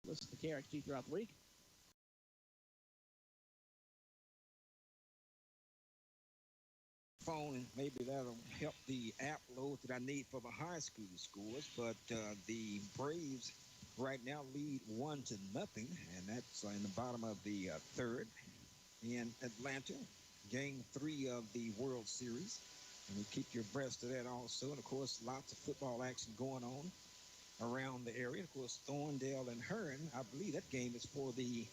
Listen to KRXG throughout the week. Phone, and maybe that'll help the app load that I need for the high school scores. But the Braves right now lead 1-0, and that's in the bottom of the third in Atlanta, Game 3 of the World Series. And you keep your breast to that also. And of course, lots of football action going on around the area. Of course, Thorndale and Hearn, I believe that game is for the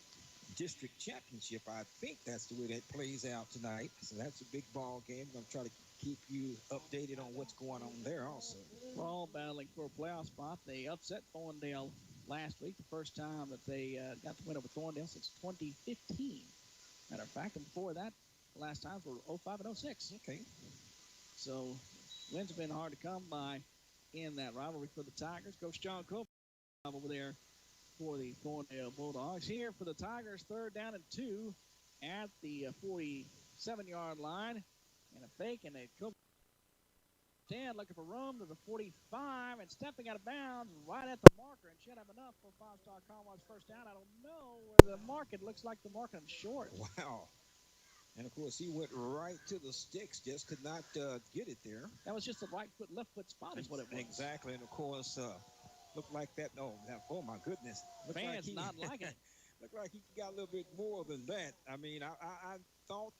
district championship. I think that's the way that plays out tonight. So that's a big ball game. I'm going to try to keep you updated on what's going on there also. We're all battling for a playoff spot. They upset Thorndale last week, the first time that they got the win over Thorndale since 2015. Matter of fact, and before that, the last times were 05 and 06. Okay. So wins have been hard to come by in that rivalry for the Tigers. Coach John Cope over there for the Thorndale Bulldogs. Here for the Tigers, 3rd down and 2 at the 47-yard line. And a fake, and a Cope stand looking for room to the 45 and stepping out of bounds right at the marker, and should have enough for Five-Star Commonwealth's first down. I don't know where the market looks like the market short. Wow. And, of course, he went right to the sticks, just could not get it there. That was just a right foot, left foot spot is what it was. Exactly. And, of course, looked like that. Oh, my goodness. Fans like not liking it. Looked like he got a little bit more than that. I mean, I thought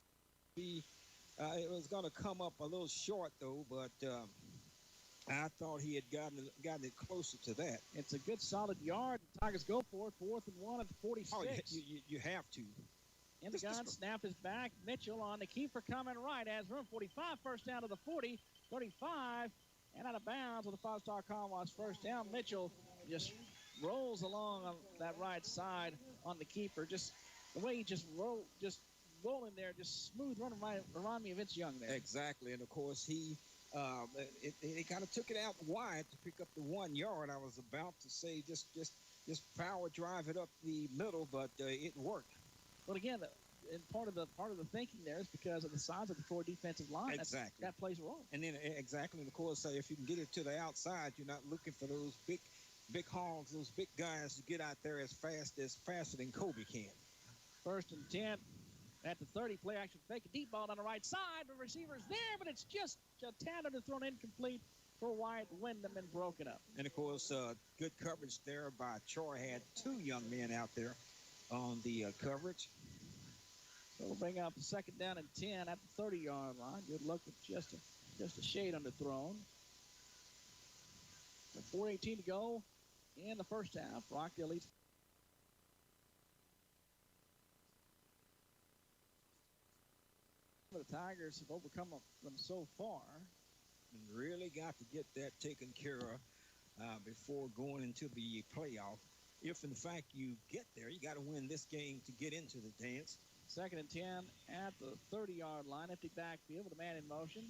it was going to come up a little short, though, but I thought he had gotten it closer to that. It's a good, solid yard. The Tigers go for it, 4th and 1 at the 46. Oh, you have to. In the gun, snap is back. Mitchell on the keeper coming right. Has room, 45, first down to the 40, 35, and out of bounds with the Five-Star Commonwealth's first down. Mitchell just rolls along on that right side on the keeper. Just the way he just rolling there, just smooth run, remind me of Vince Young there. Exactly, and of course he kind of took it out wide to pick up the 1 yard. I was about to say just power drive it up the middle, but it worked. Well, again, and part of the thinking there is because of the size of the 4 defensive line. Exactly. That plays a role. And then exactly, and of course, if you can get it to the outside, you're not looking for those big hogs, those big guys to get out there faster than Kobe can. 1st and 10 at the 30. Play action fake, a deep ball on the right side. The receiver's there, but it's just a tad under thrown incomplete for Wyatt Wyndham and broken up. And of course, good coverage there by Troy. Had 2 young men out there on the coverage. So we'll bring up 2nd down and 10 at the 30-yard line. Good look with just a shade underthrown. 4:18 to go in the first half. Rockdale leads. The Tigers have overcome them so far. And really got to get that taken care of before going into the playoff. If, in fact, you get there, you got to win this game to get into the dance. 2nd and 10 at the 30-yard line. Empty backfield with a man in motion.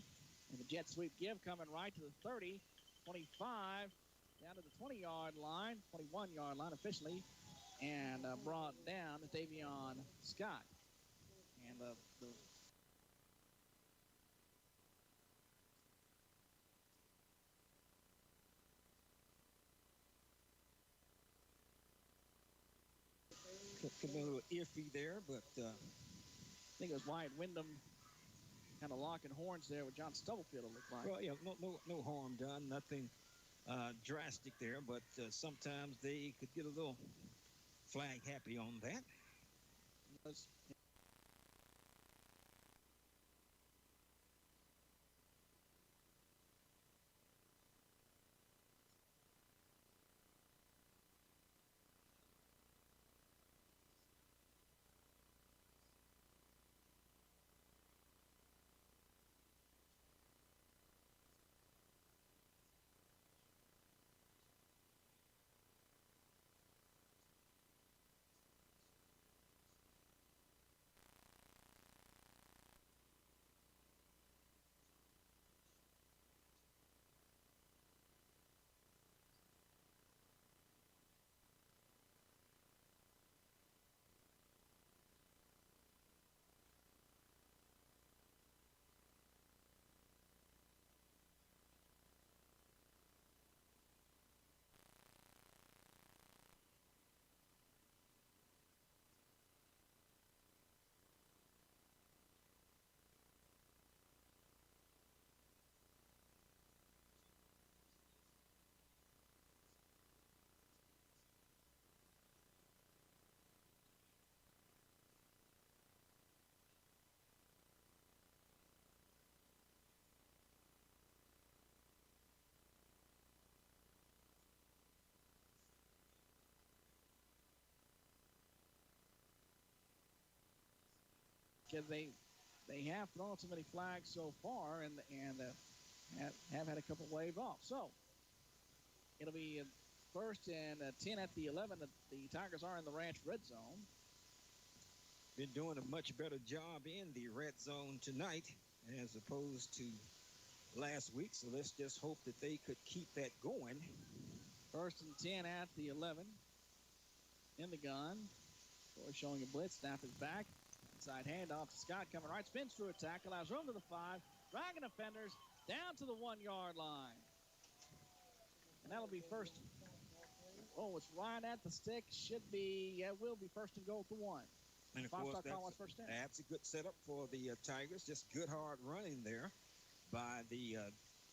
And the jet sweep give coming right to the 30, 25, down to the 20-yard line, 21-yard line officially, and brought down to Davion Scott. And the a little iffy there, but I think it was Wyatt Wyndham kind of locking horns there with John Stubblefield, it looked like. Well, yeah, no harm done, nothing drastic there, but sometimes they could get a little flag happy on that. because they have thrown so many flags so far and have had a couple wave off. So it'll be first and 10 at the 11. The Tigers are in the Ranch red zone. Been doing a much better job in the red zone tonight as opposed to last week. So let's just hope that they could keep that going. First and 10 at the 11. In the gun. Troy showing a blitz. Snap is back. Inside handoff to Scott coming right. Spins through a tackle. Allows room to the 5. Dragging defenders down to the 1 yard line. And that'll be first. Oh, it's right at the stick. Will be first and goal at the 1. And of course, that's a good setup for the Tigers. Just good hard running there by the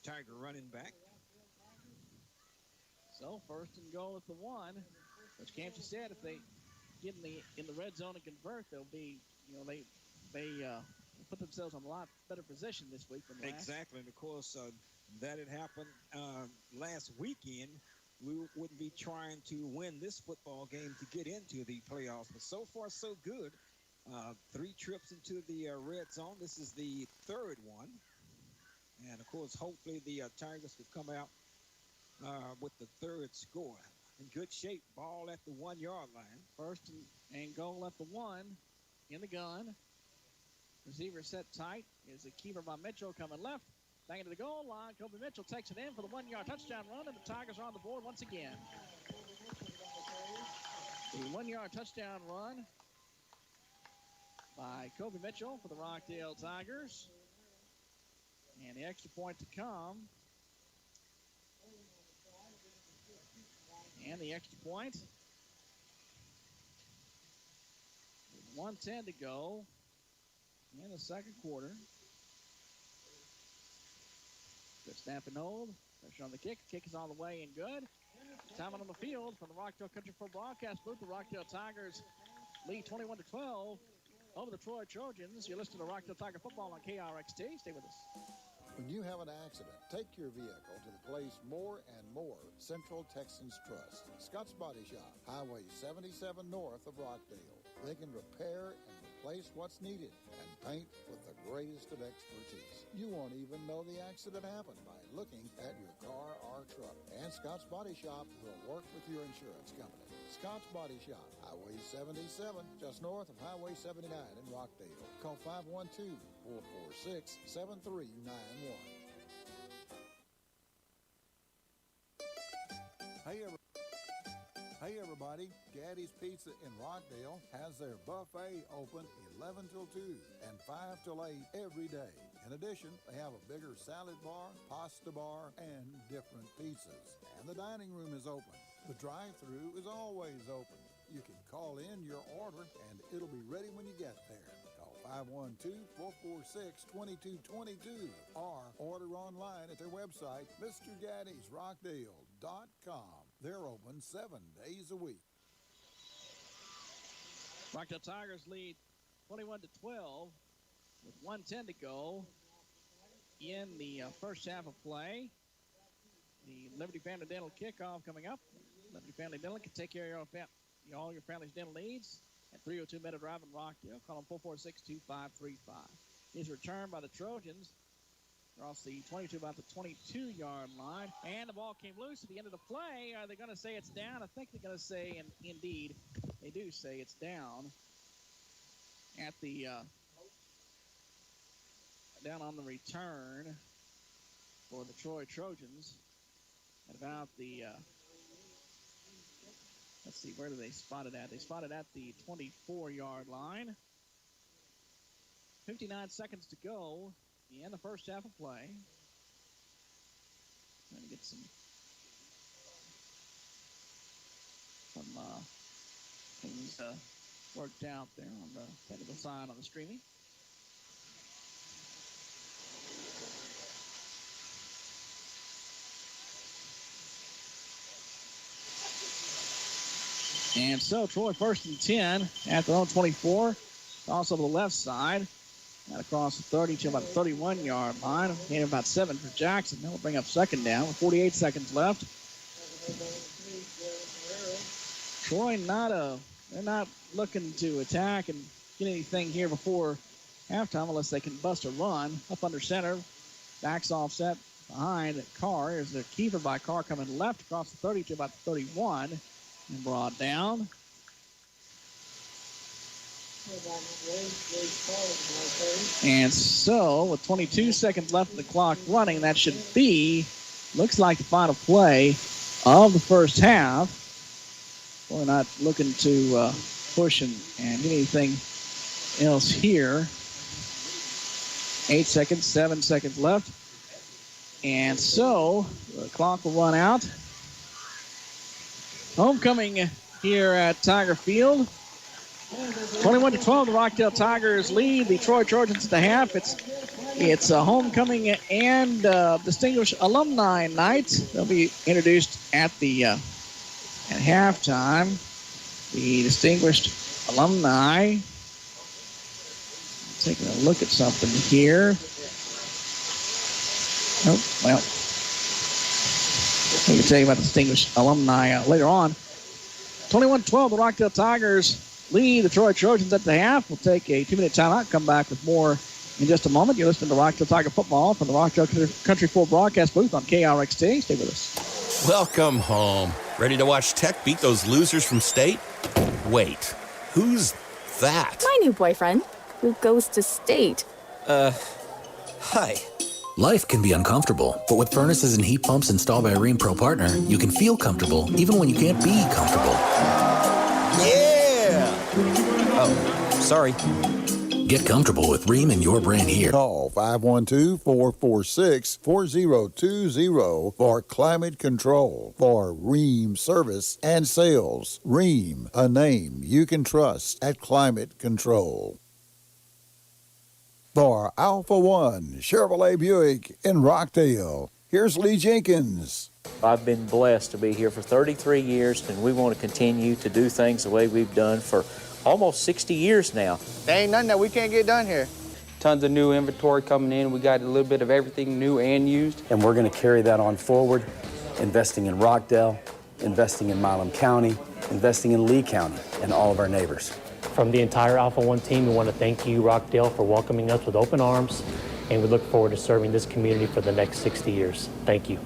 Tiger running back. So first and goal at the 1. Which Campbell said if they get in the red zone and convert, they'll be, they put themselves in a lot better position this week than last. Exactly, and of course that had happened last weekend. We wouldn't be trying to win this football game to get into the playoffs, but so far so good. 3 trips into the red zone. This is the 3rd one, and of course, hopefully the Tigers could come out with the 3rd score. In good shape, ball at the 1 yard line. First and goal at the 1 in the gun. Receiver set tight. Is a keeper by Mitchell coming left. Back into the goal line. Kobe Mitchell takes it in for the 1 yard touchdown run, and the Tigers are on the board once again. The 1 yard touchdown run by Kobe Mitchell for the Rockdale Tigers. And the extra point to come. And the extra point. 1:10 to go in the second quarter. Good snap and hold. Pressure on the kick. Kick is all the way and good. Time on the field from the Rockdale Country Club broadcast booth. The Rockdale Tigers lead 21-12 over the Troy Trojans. You're listening to Rockdale Tiger football on KRXT. Stay with us. When you have an accident, take your vehicle to the place more and more Central Texans trust. Scott's Body Shop, Highway 77 north of Rockdale. They can repair and replace what's needed and paint with the greatest of expertise. You won't even know the accident happened by looking at your car or truck. And Scott's Body Shop will work with your insurance company. Scott's Body Shop, Highway 77, just north of Highway 79 in Rockdale. Call 512-446-7391. Hey everybody, Gaddy's Pizza in Rockdale has their buffet open 11 till 2 and 5 till 8 every day. In addition, they have a bigger salad bar, pasta bar, and different pizzas. And the dining room is open. The drive-thru is always open. You can call in your order and it'll be ready when you get there. Call 512-446-2222 or order online at their website, MrGaddy'sRockdale.com. They're open 7 days a week. Rockdale Tigers lead 21-12 with 1:10 to go in the first half of play. The Liberty Family Dental kickoff coming up. Liberty Family Dental can take care of all your family's dental needs at 302 Meadow Drive in Rockdale. Call them 446-2535. Is returned by the Trojans. Across the 22, about the 22-yard line. And the ball came loose at the end of the play. Are they going to say it's down? I think they're going to say, and indeed, they do say it's down at the down on the return for the Troy Trojans at about the let's see, where do they spot it at? They spot it at the 24-yard line. 59 seconds to go in the first half of play. Trying to get some things worked out there on the technical side on the streaming. And so Troy first and 10 at their own 24. Also to the left side. Not across the 30 to about the 31-yard line. Gain about 7 for Jackson. That will bring up second down with 48 seconds left. Troy they're not looking to attack and get anything here before halftime unless they can bust a run. Up under center, backs offset behind Carr. Is the keeper by Carr coming left across the 30 to about 31 and brought down. And so, with 22 seconds left in the clock running, that should be, looks like the final play of the first half. We're not looking to push and get anything else here. 8 seconds, 7 seconds left. And so, the clock will run out. Homecoming here at Tiger Field. 21-12, the Rockdale Tigers lead the Troy Trojans at the half. It's a homecoming and distinguished alumni night. They'll be introduced at the at halftime. The distinguished alumni. Taking a look at something here. Oh, well, we can tell you about the distinguished alumni later on. 21-12, the Rockdale Tigers lead the Troy Trojans at the half. We'll take a 2-minute timeout, come back with more in just a moment. You're listening to Rockdale Tiger Football from the Rockdale Country 4 broadcast booth on KRXT. Stay with us. Welcome home. Ready to watch Tech beat those losers from State? Wait, who's that? My new boyfriend, who goes to State. Hi. Life can be uncomfortable, but with furnaces and heat pumps installed by a Rheem Pro partner, you can feel comfortable even when you can't be comfortable. Yeah! Oh, sorry. Get comfortable with Rheem and your brand here. Call 512-446-4020 for climate control for Rheem service and sales. Rheem, a name you can trust at Climate Control. For Alpha One Chevrolet Buick in Rockdale, here's Lee Jenkins. I've been blessed to be here for 33 years, and we want to continue to do things the way we've done for almost 60 years now. There ain't nothing that we can't get done here. Tons of new inventory coming in. We got a little bit of everything new and used. And we're going to carry that on forward, investing in Rockdale, investing in Milam County, investing in Lee County, and all of our neighbors. From the entire Alpha One team, we want to thank you, Rockdale, for welcoming us with open arms, and we look forward to serving this community for the next 60 years. Thank you.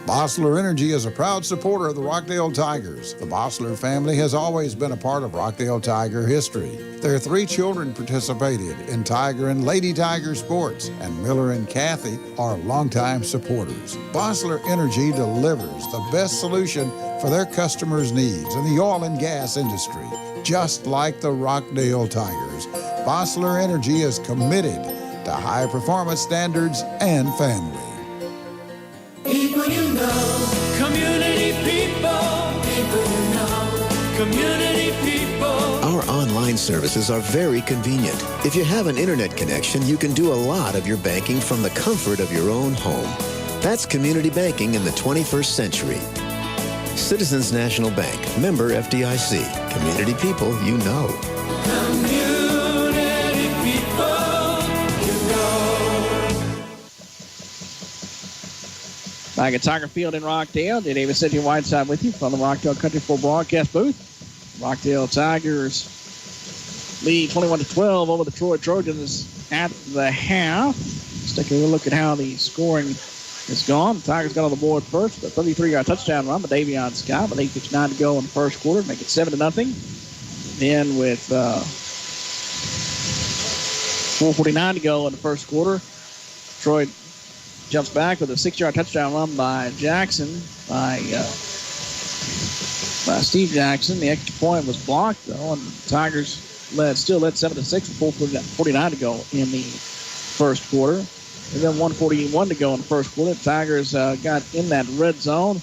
Bossler Energy is a proud supporter of the Rockdale Tigers. The Bossler family has always been a part of Rockdale Tiger history. Their 3 children participated in Tiger and Lady Tiger sports, and Miller and Kathy are longtime supporters. Bossler Energy delivers the best solution for their customers' needs in the oil and gas industry. Just like the Rockdale Tigers, Bossler Energy is committed to high performance standards and family. People you know, community people you know, community people. Our online services are very convenient. If you have an internet connection, you can do a lot of your banking from the comfort of your own home. That's community banking in the 21st century. Citizens National Bank, member FDIC. Community people you know. Community people you know. Back at Tiger Field in Rockdale, Jay Davis City Whiteside with you from the Rockdale Country 4 broadcast booth. Rockdale Tigers lead 21-12 over the Troy Trojans at the half. Let's take a look at how the scoring has gone. The Tigers got on the board first with a 33-yard touchdown run by Davion Scott with 8:59 to go in the first quarter, make it 7-0. Then with 4:49 to go in the first quarter, Troy jumps back with a 6-yard touchdown run by Jackson, by Steve Jackson. The extra point was blocked, though, and the Tigers still led 7-6 with 4:49 to go in the first quarter. And then 1:41 to go in the first quarter. The Tigers got in that red zone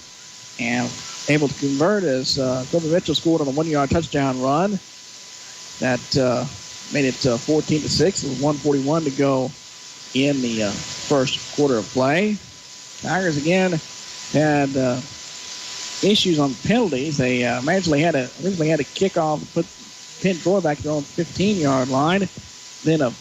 and able to convert as Kobe Mitchell scored on a 1-yard touchdown run. That made it 14-6 with 1:41 to go in the first quarter of play. Tigers again had issues on penalties. They originally had a kickoff, pin Troy back to their own 15-yard line. Then a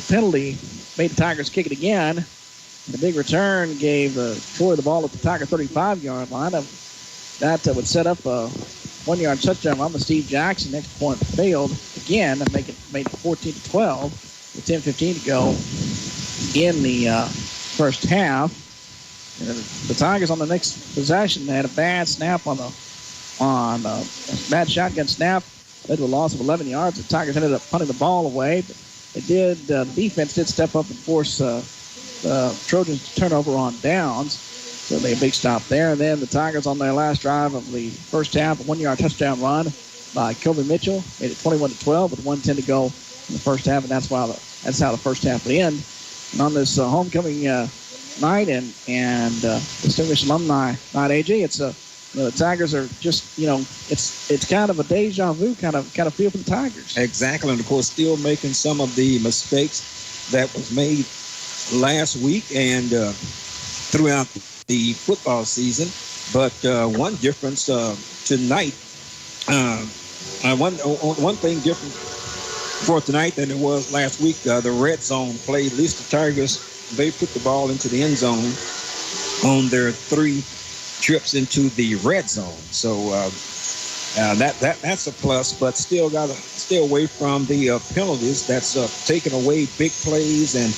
penalty made the Tigers kick it again. And a big return gave Troy the ball at the Tiger 35-yard line. That would set up a 1-yard touchdown run by Steve Jackson. Next point failed again and made it 14-12 with 10:15 to go in the first half. And the Tigers on the next possession had a bad snap on a bad shotgun snap. Led to a loss of 11 yards. The Tigers ended up punting the ball away, but the defense did step up and force the Trojans to turn over on downs. So they had a big stop there. And then the Tigers on their last drive of the first half, a 1-yard touchdown run by Kobe Mitchell, made it 21-12 with 1:10 to go in the first half, and that's how the first half would end. And on this homecoming night and distinguished alumni night, AJ, it's the Tigers are just, it's kind of a deja vu kind of feel for the Tigers. Exactly, and of course, still making some of the mistakes that was made last week and throughout the football season. But one difference tonight, one thing different for tonight than it was last week, the red zone play. At least the Tigers, they put the ball into the end zone on their 3 trips into the red zone. So that's a plus, but still got to stay away from the penalties. That's taking away big plays and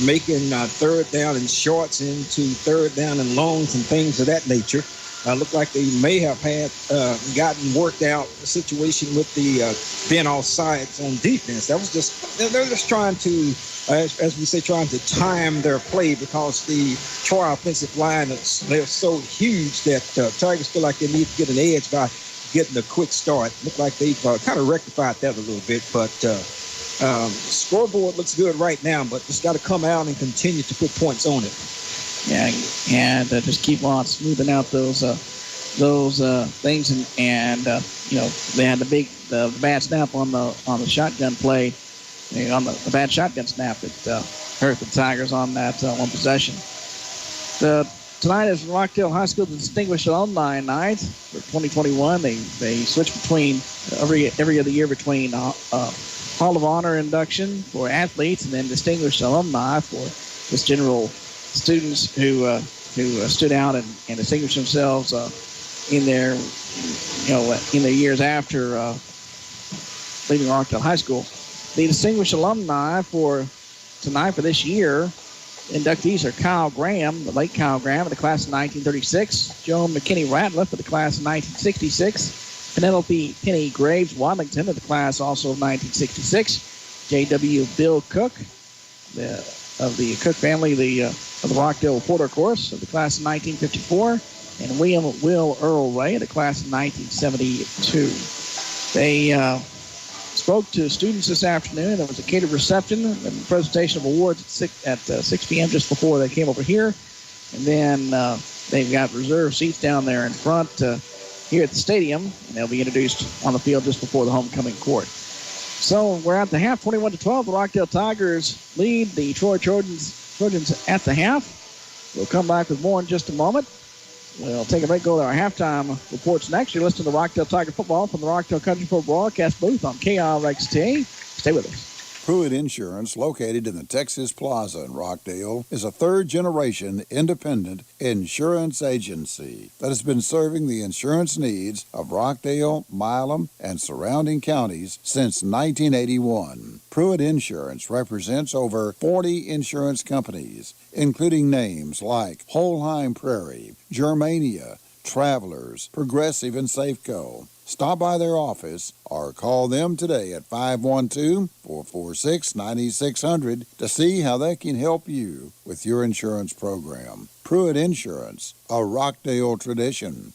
making third down and shorts into third down and longs and things of that nature. Look like they may have had gotten worked out a situation with the being off sides on defense. That was they're just trying to, as we say, trying to time their play because the Troy offensive line they're so huge that Tigers feel like they need to get an edge by getting a quick start. Look like they've kind of rectified that a little bit, but scoreboard looks good right now, but just got to come out and continue to put points on it. Yeah, and just keep on smoothing out those things, and they had the bad snap on the shotgun play, on the bad shotgun snap that hurt the Tigers on that one possession. Tonight is Rockdale High School Distinguished Alumni Night for 2021. They switch between every other year between Hall of Honor induction for athletes and then Distinguished Alumni for just general students who stood out and distinguished themselves in their years after leaving Rockdale High School. The distinguished alumni for tonight for this year, inductees are Kyle Graham, the late Kyle Graham of the class of 1936, Joan McKinney Ratliff of the class of 1966, Penelope Penny Graves Wadlington of the class also of 1966, J.W. Bill Cook of the Cook family, of the Rockdale Porter course of the class of 1954, and Will Earl Ray of the class of 1972. They spoke to students this afternoon. There was a catered reception and presentation of awards at 6 p.m. just before they came over here. And then they've got reserved seats down there in front here at the stadium, and they'll be introduced on the field just before the homecoming court. So we're at the half, 21-12. The Rockdale Tigers lead the Troy Trojans at the half. We'll come back with more in just a moment. We'll take a break, go to our halftime reports next. You're listening to Rockdale Tiger football from the Rockdale Country Club broadcast booth on KRXT. Stay with us. Pruitt Insurance, located in the Texas Plaza in Rockdale, is a third-generation independent insurance agency that has been serving the insurance needs of Rockdale, Milam, and surrounding counties since 1981. Pruitt Insurance represents over 40 insurance companies, including names like Holheim Prairie, Germania, Travelers, Progressive, and Safeco. Stop by their office or call them today at 512-446-9600 to see how they can help you with your insurance program. Pruitt Insurance, a Rockdale tradition.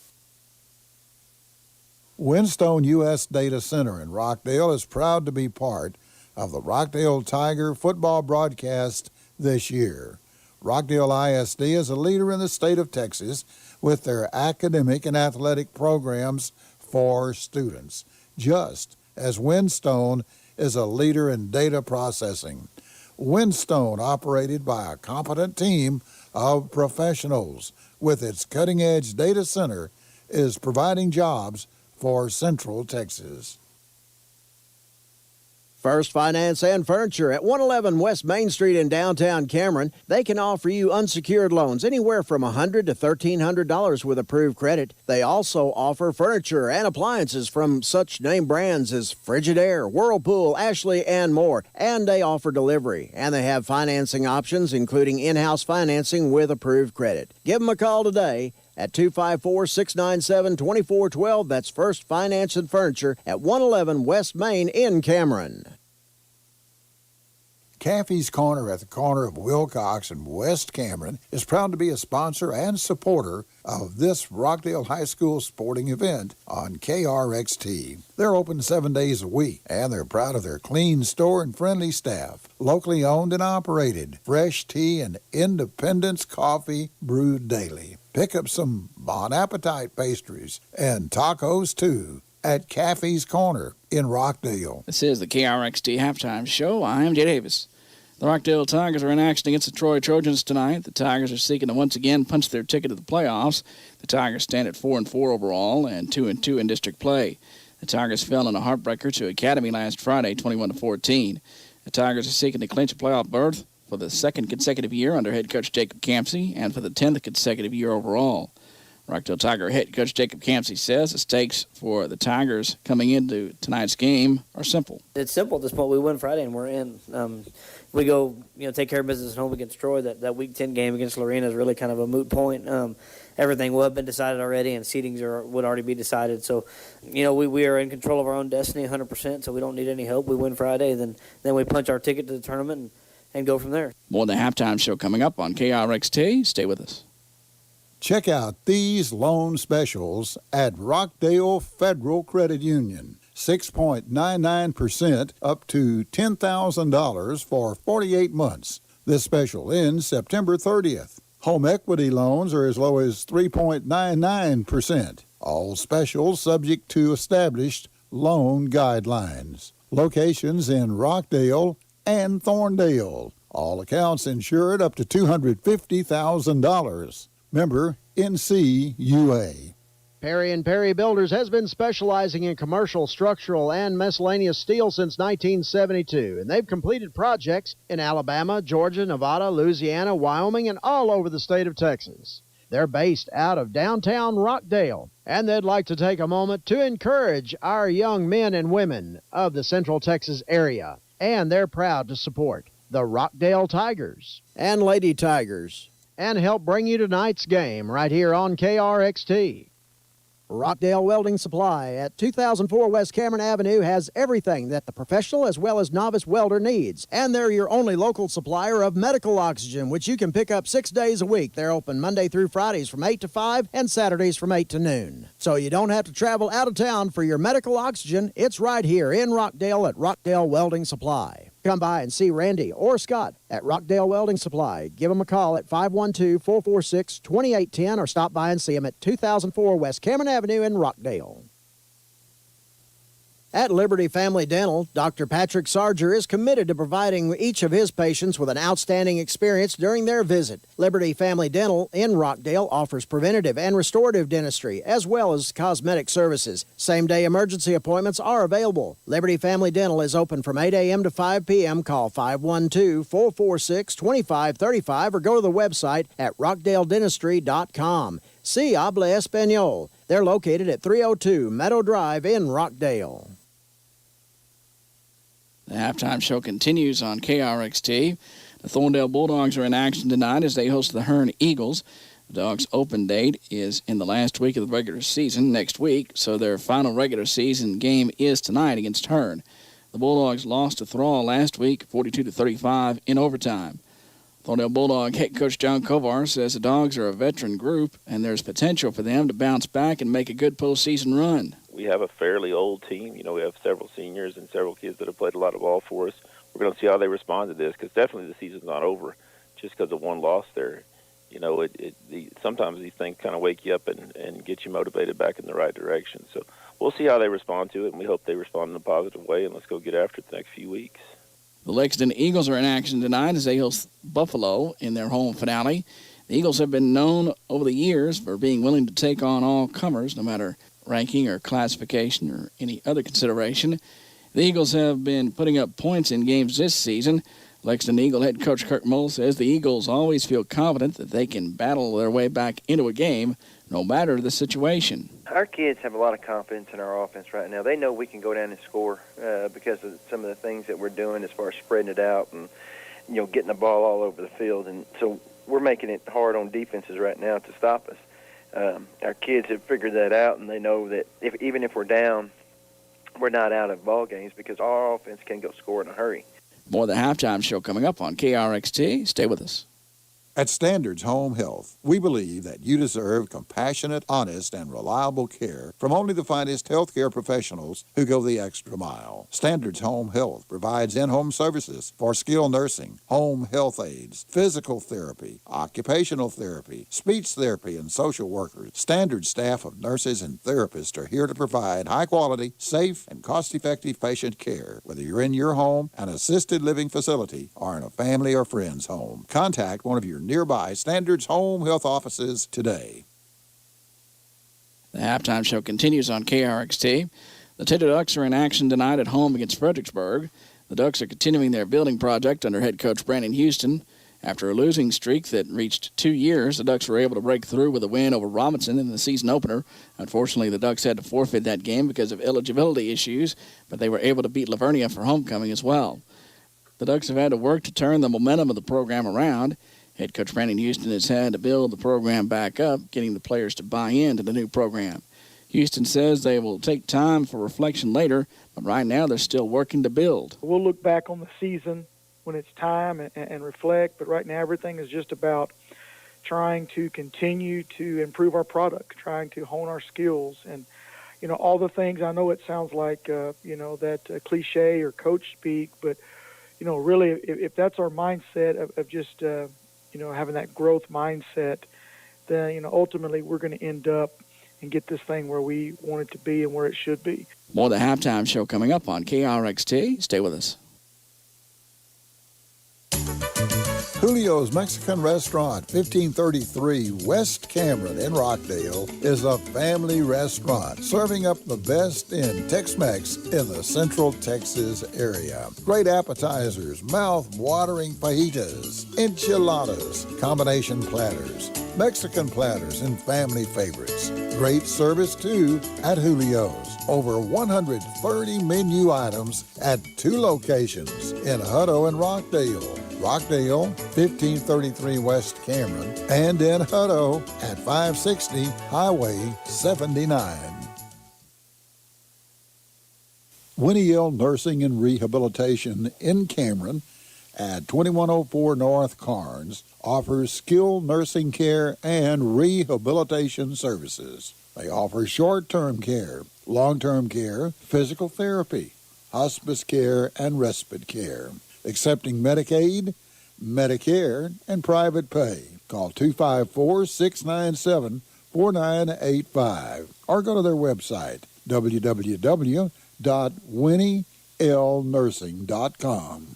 Windstone U.S. Data Center in Rockdale is proud to be part of the Rockdale Tiger football broadcast this year. Rockdale ISD is a leader in the state of Texas with their academic and athletic programs for students, just as Windstone is a leader in data processing. Windstone, operated by a competent team of professionals with its cutting-edge data center, is providing jobs for Central Texas. First Finance and Furniture at 111 West Main Street in downtown Cameron. They can offer you unsecured loans anywhere from $100 to $1,300 with approved credit. They also offer furniture and appliances from such name brands as Frigidaire, Whirlpool, Ashley, and more. And they offer delivery. And they have financing options, including in-house financing with approved credit. Give them a call today at 254-697-2412. That's First Finance and Furniture at 111 West Main in Cameron. Caffey's Corner at the corner of Wilcox and West Cameron is proud to be a sponsor and supporter of this Rockdale High School sporting event on KRXT. They're open 7 days a week, and they're proud of their clean store and friendly staff. Locally owned and operated, fresh tea and Independence coffee brewed daily. Pick up some Bon Appetit pastries and tacos, too, at Caffey's Corner in Rockdale. This is the KRXT Halftime Show. I'm Jay Davis. The Rockdale Tigers are in action against the Troy Trojans tonight. The Tigers are seeking to once again punch their ticket to the playoffs. The Tigers stand at 4-4 overall and 2-2 in district play. The Tigers fell in a heartbreaker to Academy last Friday, 21-14. The Tigers are seeking to clinch a playoff berth for the second consecutive year under head coach Jacob Campsey and for the 10th consecutive year overall. Rockdale Tiger head coach Jacob Campsey says the stakes for the Tigers coming into tonight's game are simple. It's simple at this point. We win Friday and we're in. We go, take care of business at home against Troy. That Week 10 game against Lorena is really kind of a moot point. Everything will have been decided already, and seedings would already be decided. So, we are in control of our own destiny 100%, so we don't need any help. We win Friday, then we punch our ticket to the tournament and go from there. More of the halftime show coming up on KRXT. Stay with us. Check out these loan specials at Rockdale Federal Credit Union. 6.99% up to $10,000 for 48 months. This special ends September 30th. Home equity loans are as low as 3.99%. All specials subject to established loan guidelines. Locations in Rockdale and Thorndale. All accounts insured up to $250,000. Member NCUA. Perry & Perry Builders has been specializing in commercial, structural, and miscellaneous steel since 1972, and they've completed projects in Alabama, Georgia, Nevada, Louisiana, Wyoming, and all over the state of Texas. They're based out of downtown Rockdale, and they'd like to take a moment to encourage our young men and women of the Central Texas area, and they're proud to support the Rockdale Tigers and Lady Tigers and help bring you tonight's game right here on KRXT. Rockdale Welding Supply at 2004 West Cameron Avenue has everything that the professional as well as novice welder needs. And they're your only local supplier of medical oxygen, which you can pick up 6 days a week. They're open Monday through Fridays from 8 to 5 and Saturdays from 8 to noon. So you don't have to travel out of town for your medical oxygen. It's right here in Rockdale at Rockdale Welding Supply. Come by and see Randy or Scott at Rockdale Welding Supply. Give them a call at 512-446-2810 or stop by and see them at 2004 West Cameron Avenue in Rockdale. At Liberty Family Dental, Dr. Patrick Sarger is committed to providing each of his patients with an outstanding experience during their visit. Liberty Family Dental in Rockdale offers preventative and restorative dentistry as well as cosmetic services. Same-day emergency appointments are available. Liberty Family Dental is open from 8 a.m. to 5 p.m. Call 512-446-2535 or go to the website at rockdaledentistry.com. Si habla español. They're located at 302 Meadow Drive in Rockdale. The halftime show continues on KRXT. The Thorndale Bulldogs are in action tonight as they host the Hearn Eagles. The Dogs' open date is in the last week of the regular season next week, so their final regular season game is tonight against Hearn. The Bulldogs lost to Thrall last week, 42-35 in overtime. Thorndale Bulldog head coach John Kovar says the Dogs are a veteran group and there's potential for them to bounce back and make a good postseason run. We have a fairly old team. We have several seniors and several kids that have played a lot of ball for us. We're going to see how they respond to this because definitely the season's not over just because of one loss there. Sometimes these things kind of wake you up and get you motivated back in the right direction. So we'll see how they respond to it, and we hope they respond in a positive way, and let's go get after it the next few weeks. The Lexington Eagles are in action tonight as they host Buffalo in their home finale. The Eagles have been known over the years for being willing to take on all comers, no matter ranking or classification or any other consideration. The Eagles have been putting up points in games this season. Lexington Eagle head coach Kirk Mull says the Eagles always feel confident that they can battle their way back into a game, no matter the situation. Our kids have a lot of confidence in our offense right now. They know we can go down and score because of some of the things that we're doing as far as spreading it out and, getting the ball all over the field. And so we're making it hard on defenses right now to stop us. Our kids have figured that out, and they know that even if we're down, we're not out of ball games because our offense can go score in a hurry. More of the halftime show coming up on KRXT. Stay with us. At Standards Home Health, we believe that you deserve compassionate, honest, and reliable care from only the finest healthcare professionals who go the extra mile. Standards Home Health provides in-home services for skilled nursing, home health aides, physical therapy, occupational therapy, speech therapy, and social workers. Standards staff of nurses and therapists are here to provide high-quality, safe, and cost-effective patient care, whether you're in your home, an assisted living facility, or in a family or friend's home. Contact one of your nearby Standards Home Health offices today. The halftime show continues on KRXT. The Tater Ducks are in action tonight at home against Fredericksburg. The Ducks are continuing their building project under head coach Brandon Houston. After a losing streak that reached 2 years, the Ducks were able to break through with a win over Robinson in the season opener. Unfortunately, the Ducks had to forfeit that game because of eligibility issues, but they were able to beat Lavernia for homecoming as well. The Ducks have had to work to turn the momentum of the program around. Head coach Brandon Houston has had to build the program back up, getting the players to buy into the new program. Houston says they will take time for reflection later, but right now they're still working to build. We'll look back on the season when it's time and reflect, but right now everything is just about trying to continue to improve our product, trying to hone our skills, and all the things. I know it sounds like that cliche or coach speak, but really if that's our mindset of just having that growth mindset, then ultimately we're going to end up and get this thing where we want it to be and where it should be. More of the halftime show coming up on KRXT. Stay with us. Julio's Mexican Restaurant, 1533 West Cameron in Rockdale, is a family restaurant serving up the best in Tex-Mex in the Central Texas area. Great appetizers, mouth-watering fajitas, enchiladas, combination platters, Mexican platters, and family favorites. Great service, too, at Julio's. Over 130 menu items at 2 locations in Hutto and Rockdale. Rockdale, 1533 West Cameron, and in Hutto at 560 Highway 79. Winnie L. Nursing and Rehabilitation in Cameron at 2104 North Carnes offers skilled nursing care and rehabilitation services. They offer short-term care, long-term care, physical therapy, hospice care, and respite care. Accepting Medicaid, Medicare, and private pay. Call 254-697-4985 or go to their website, www.winnielnursing.com.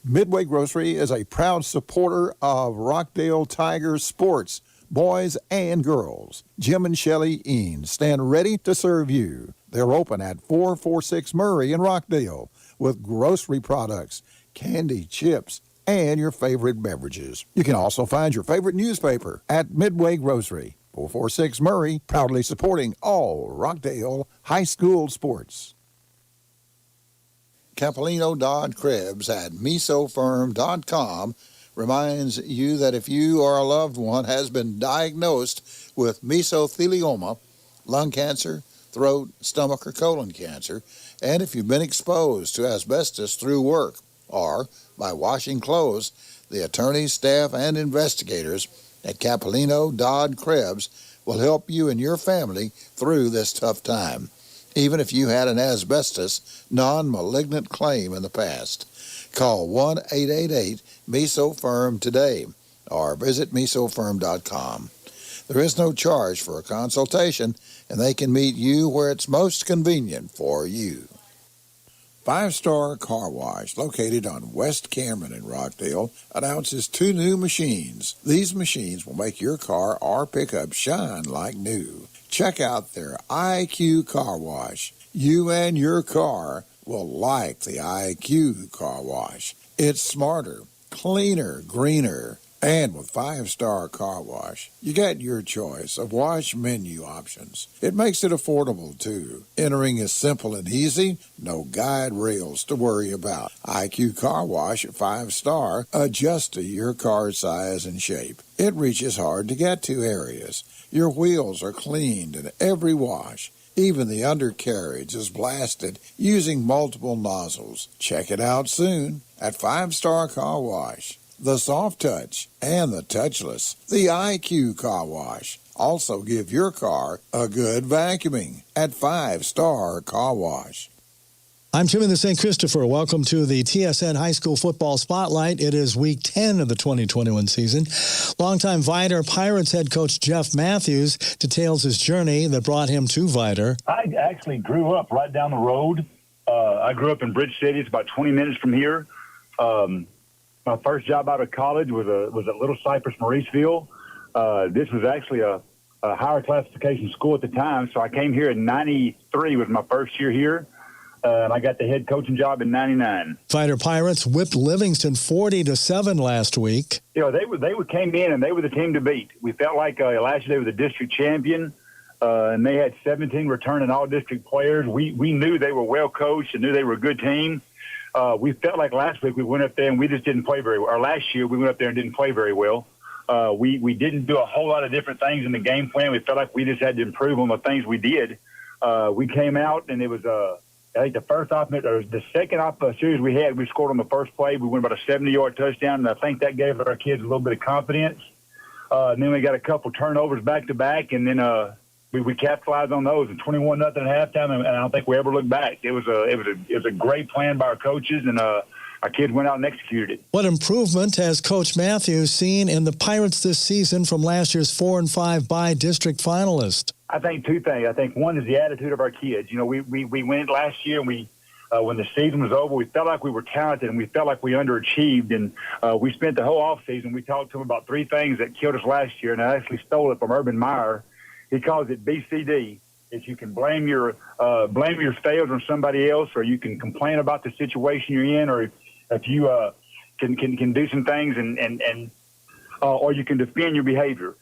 Midway Grocery is a proud supporter of Rockdale Tigers sports, boys and girls. Jim and Shelley Eanes stand ready to serve you. They're open at 446 Murray in Rockdale with grocery products, candy, chips, and your favorite beverages. You can also find your favorite newspaper at Midway Grocery, 446 Murray, proudly supporting all Rockdale high school sports. Capolino Dodd Krebs at mesofirm.com reminds you that if you or a loved one has been diagnosed with mesothelioma, lung cancer, throat, stomach, or colon cancer, and if you've been exposed to asbestos through work or by washing clothes, the attorneys, staff, and investigators at Capolino Dodd Krebs will help you and your family through this tough time, even if you had an asbestos non-malignant claim in the past. Call 1-888-MESO-FIRM today or visit mesofirm.com. There is no charge for a consultation, and they can meet you where it's most convenient for you. 5-Star Car Wash, located on West Cameron in Rockdale, announces 2 new machines. These machines will make your car or pickup shine like new. Check out their IQ Car Wash. You and your car will like the IQ Car Wash. It's smarter, cleaner, greener. And with 5-Star Car Wash, you get your choice of wash menu options. It makes it affordable, too. Entering is simple and easy, no guide rails to worry about. IQ Car Wash at 5-Star adjusts to your car size and shape. It reaches hard to get to areas. Your wheels are cleaned in every wash. Even the undercarriage is blasted using multiple nozzles. Check it out soon at 5-Star Car Wash. The soft touch and the touchless, the IQ Car Wash. Also give your car a good vacuuming at 5-Star Car Wash. I'm Tim in the St. Christopher. Welcome to the TSN High School Football Spotlight. It is week 10 of the 2021 season. Longtime Vidor Pirates head coach Jeff Matthews details his journey that brought him to Vidor. I actually grew up right down the road. I grew up in Bridge City. It's about 20 minutes from here. My first job out of college was at Little Cypress, Mauriceville. This was actually a higher classification school at the time, so I came here in 93 was my first year here, and I got the head coaching job in 99. Vidor Pirates whipped Livingston 40-7 last week. You know, they came in and they were the team to beat. We felt like last year they were the district champion, and they had 17 returning all-district players. We knew they were well coached and knew they were a good team. We felt like last week we went up there and we just didn't play very well. Or last year we went up there and didn't play very well. We didn't do a whole lot of different things in the game plan. We felt like we just had to improve on the things we did. We came out and it was I think the first offense or the second series we had, we scored on the first play. We went about a 70-yard touchdown, and I think that gave our kids a little bit of confidence. And then we got a couple turnovers back to back, and then we capitalized on those, and 21-0 at halftime, and I don't think we ever looked back. It was a great plan by our coaches, and our kids went out and executed it. What improvement has Coach Matthews seen in the Pirates this season from last year's 4-5 by-district finalist? I think two things. I think one is the attitude of our kids. You know, we went last year, and when the season was over, we felt like we were talented, and we felt like we underachieved, and we spent the whole offseason. We talked to them about three things that killed us last year, and I actually stole it from Urban Meyer. He calls it BCD. If you can blame your failures on somebody else, or you can complain about the situation you're in, or if you can do some things or you can defend your behavior.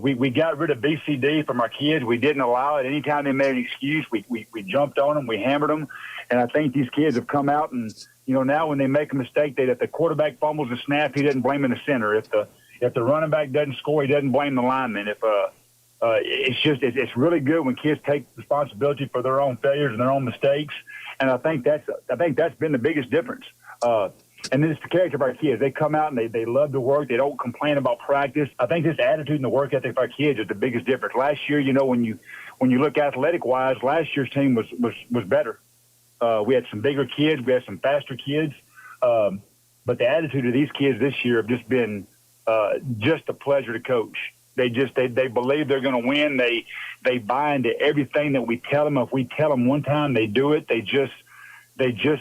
We got rid of BCD from our kids. We didn't allow it. Anytime they made an excuse, we jumped on them, we hammered them, and I think these kids have come out and, you know, now when they make a mistake, if the quarterback fumbles a snap, he doesn't blame the center. If the running back doesn't score, he doesn't blame the lineman. It's really good when kids take responsibility for their own failures and their own mistakes, and I think that's been the biggest difference. And then it's the character of our kids. They come out and they love to work. They don't complain about practice. I think this attitude and the work ethic of our kids is the biggest difference. Last year, you know, when you look athletic-wise, last year's team was better. We had some bigger kids. We had some faster kids. But the attitude of these kids this year have just been just a pleasure to coach. They believe they're going to win. They buy into everything that we tell them. If we tell them one time, they do it. They just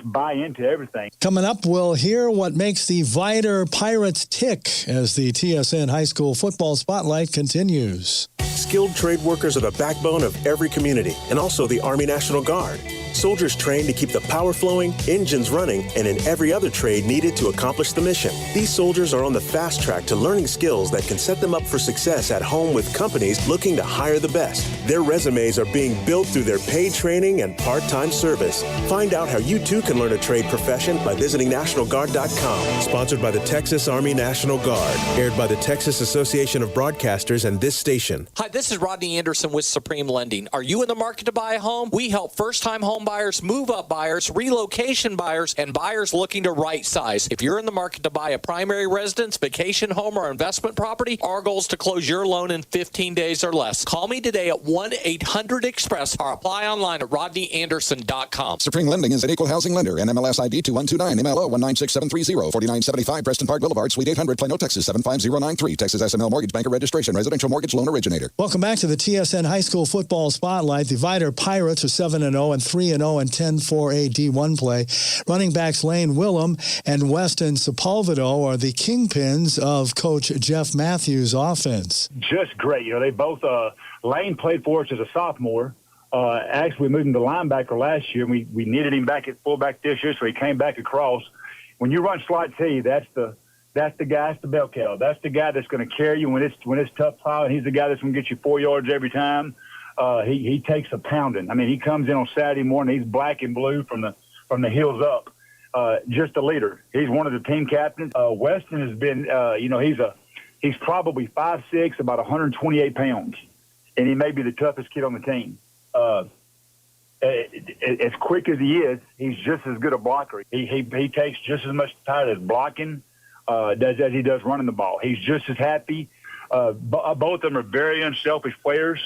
buy into everything. Coming up, we'll hear what makes the Vidor Pirates tick as the TSN High School Football Spotlight continues. Skilled trade workers are the backbone of every community, and also the Army National Guard. Soldiers trained to keep the power flowing, engines running, and in every other trade needed to accomplish the mission. These soldiers are on the fast track to learning skills that can set them up for success at home with companies looking to hire the best. Their resumes are being built through their paid training and part-time service. Find out how you too can learn a trade profession by visiting NationalGuard.com. Sponsored by the Texas Army National Guard. Aired by the Texas Association of Broadcasters and this station. Hi, this is Rodney Anderson with Supreme Lending. Are you in the market to buy a home? We help first-time home buyers, move-up buyers, relocation buyers, and buyers looking to right-size. If you're in the market to buy a primary residence, vacation home, or investment property, our goal is to close your loan in 15 days or less. Call me today at 1-800-EXPRESS or apply online at rodneyanderson.com. Supreme Lending is an equal housing lender. NMLS ID 2129, MLO 196730, 4975 Preston Park Boulevard, Suite 800, Plano, Texas 75093. Texas SML Mortgage Banker Registration. Residential mortgage loan originator. Welcome back to the TSN High School Football Spotlight. The Vidor Pirates are 7-0 and 3-0 in 10-4A D1 play. Running backs Lane Willem and Weston Sepulvedo are the kingpins of Coach Jeff Matthews' offense. Just great. You know, they both Lane played for us as a sophomore. Actually, we moved him to linebacker last year, and we needed him back at fullback this year, so he came back across. When you run slot T, that's the guy, that's the bell cow. That's the guy that's going to carry you when it's tough pile, and he's the guy that's going to get you 4 yards every time. He takes a pounding. I mean, he comes in on Saturday morning, he's black and blue from the heels up. Just a leader. He's one of the team captains. Weston has been, he's probably 5'6", about 128 pounds, and he may be the toughest kid on the team. As quick as he is, he's just as good a blocker. He takes just as much time as blocking as he does running the ball. He's just as happy. Both of them are very unselfish players.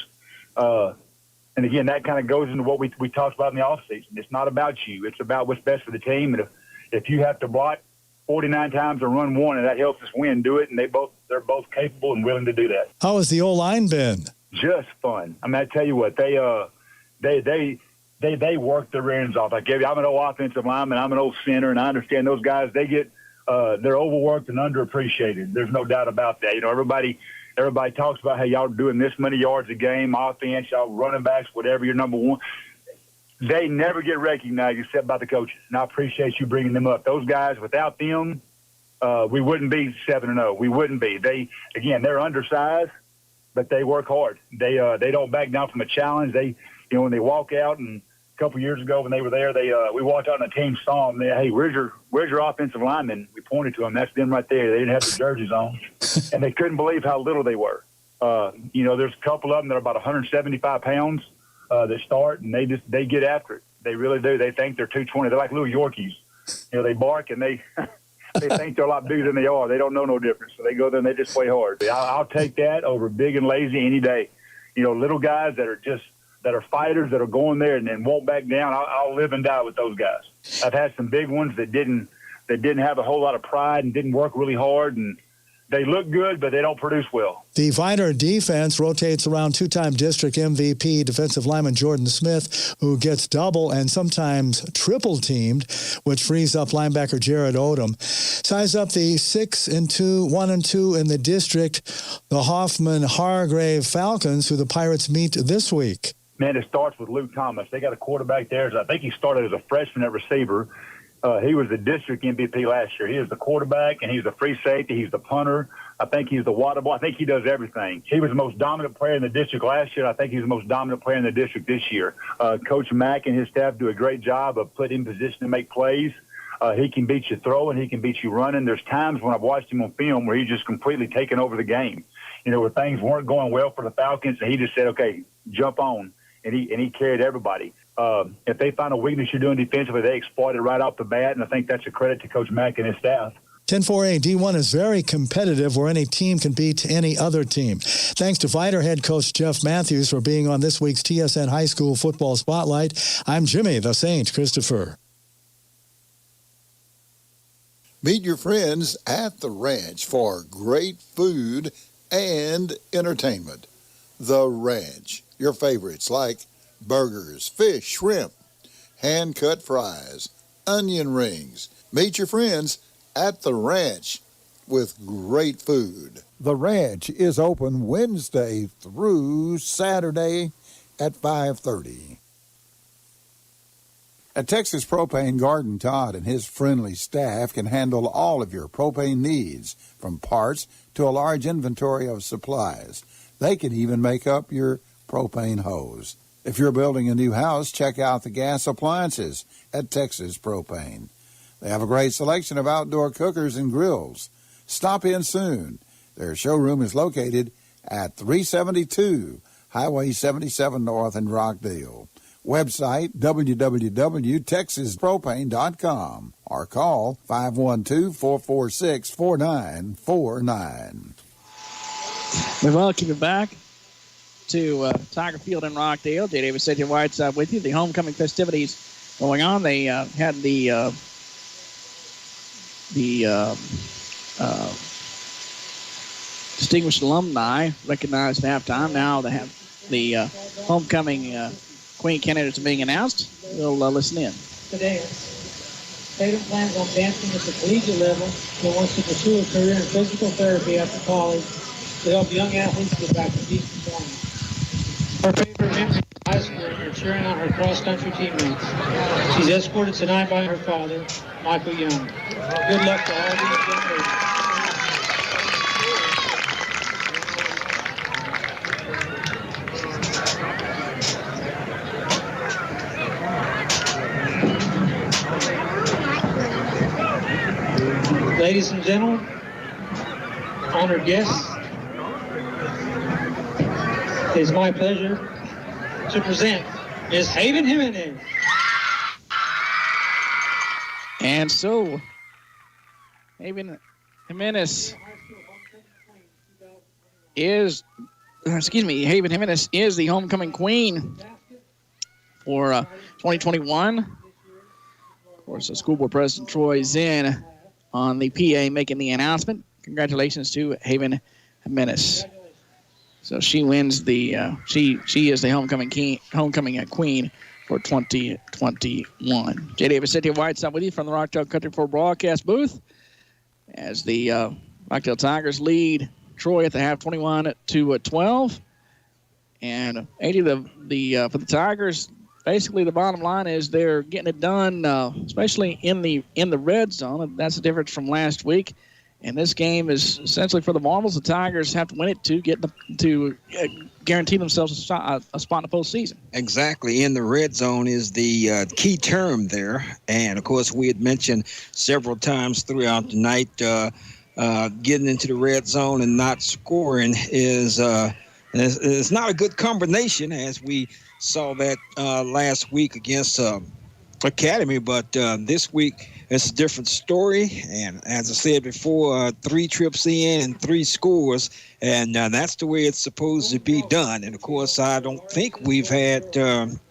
And again, that kind of goes into what we talked about in the offseason. It's not about you. It's about what's best for the team. And if you have to block 49 times and run one, and that helps us win, do it. And they're both capable and willing to do that. How has the O-line been? Just fun. I mean, I tell you what, they work their ends off. I'm an old offensive lineman. I'm an old center, and I understand those guys. They get they're overworked and underappreciated. There's no doubt about that. Everybody talks about how y'all doing this many yards a game, offense, y'all running backs, whatever, you're number one. They never get recognized except by the coaches, and I appreciate you bringing them up. Those guys, without them, we wouldn't be 7-0. We wouldn't be. They're undersized, but they work hard. They don't back down from a challenge. When they walk out, and a couple years ago when they were there, we walked out and the team saw them. Hey, where's your offensive lineman? We pointed to them. That's them right there. They didn't have the jerseys on, and they couldn't believe how little they were. There's a couple of them that are about 175 pounds that start, and they get after it. They really do. They think they're 220. They're like little Yorkies. They bark and they think they're a lot bigger than they are. They don't know no difference. So they go there and they just play hard. I'll take that over big and lazy any day. Little guys that are fighters that are going there and won't back down. I'll live and die with those guys. I've had some big ones that didn't have a whole lot of pride and didn't work really hard, and they look good, but they don't produce well. The Viter defense rotates around two-time district MVP defensive lineman Jordan Smith, who gets double and sometimes triple teamed, which frees up linebacker Jared Odom. Size up the 1-2 in the district, the Hoffman-Hargrave Falcons, who the Pirates meet this week. Man, it starts with Luke Thomas. They got a quarterback there. I think he started as a freshman at receiver. He was the district MVP last year. He is the quarterback, and he's the free safety. He's the punter. I think he's the water boy. I think he does everything. He was the most dominant player in the district last year. I think he's the most dominant player in the district this year. Coach Mack and his staff do a great job of putting him in position to make plays. He can beat you throwing. He can beat you running. There's times when I've watched him on film where he's just completely taken over the game. Where things weren't going well for the Falcons, and he just said, okay, jump on. And he carried everybody. If they find a weakness you're doing defensively, they exploit it right off the bat, and I think that's a credit to Coach Mack and his staff. 10-4A D1 is very competitive where any team can beat any other team. Thanks to Viter head coach Jeff Matthews for being on this week's TSN High School Football Spotlight. I'm Jimmy the Saint Christopher. Meet your friends at the ranch for great food and entertainment. The Ranch. Your favorites like burgers, fish, shrimp, hand-cut fries, onion rings. Meet your friends at the ranch with great food. The ranch is open Wednesday through Saturday at 5:30. At Texas Propane, Garden Todd and his friendly staff can handle all of your propane needs, from parts to a large inventory of supplies. They can even make up your propane hose. If you're building a new house, check out the gas appliances at Texas Propane. They have a great selection of outdoor cookers and grills. Stop in soon. Their showroom is located at 372 Highway 77 North in Rockdale. Website www.texaspropane.com or call 512-446-4949. We welcome you back to Tiger Field in Rockdale. J. Davis City Whiteside with you. The homecoming festivities going on. They had the distinguished alumni recognized at halftime. Now they have the homecoming Queen candidates being announced. We'll listen in. Today, Tatum plans on dancing at the collegiate level and wants to pursue a career in physical therapy after college to help young athletes get back to peak performance. Her favorite music High school and cheering on her cross-country teammates. She's escorted tonight by her father, Michael Young. Good luck to all these young ladies. Ladies and gentlemen, honored guests, it is my pleasure to present Ms. Haven Jimenez. And so, Haven Jimenez is the homecoming queen for 2021. Of course, the school board president Troy Zinn on the PA making the announcement. Congratulations to Haven Jimenez. So she wins the she is the homecoming queen for 2021. J. Davis City Whiteside with you from the Rockdale Country 4 broadcast booth as the Rockdale Tigers lead Troy at the half 21-12. And 80 for the Tigers, basically the bottom line is they're getting it done, especially in the red zone. That's the difference from last week. And this game is essentially for the Marbles. The Tigers have to win it to guarantee themselves a spot in the postseason. Exactly. In the red zone is the key term there. And, of course, we had mentioned several times throughout the night getting into the red zone and not scoring is not a good combination, as we saw that last week against Academy. But this week, it's a different story, and as I said before, 3 trips in and 3 scores, and that's the way it's supposed to be done. And, of course, I don't think we've had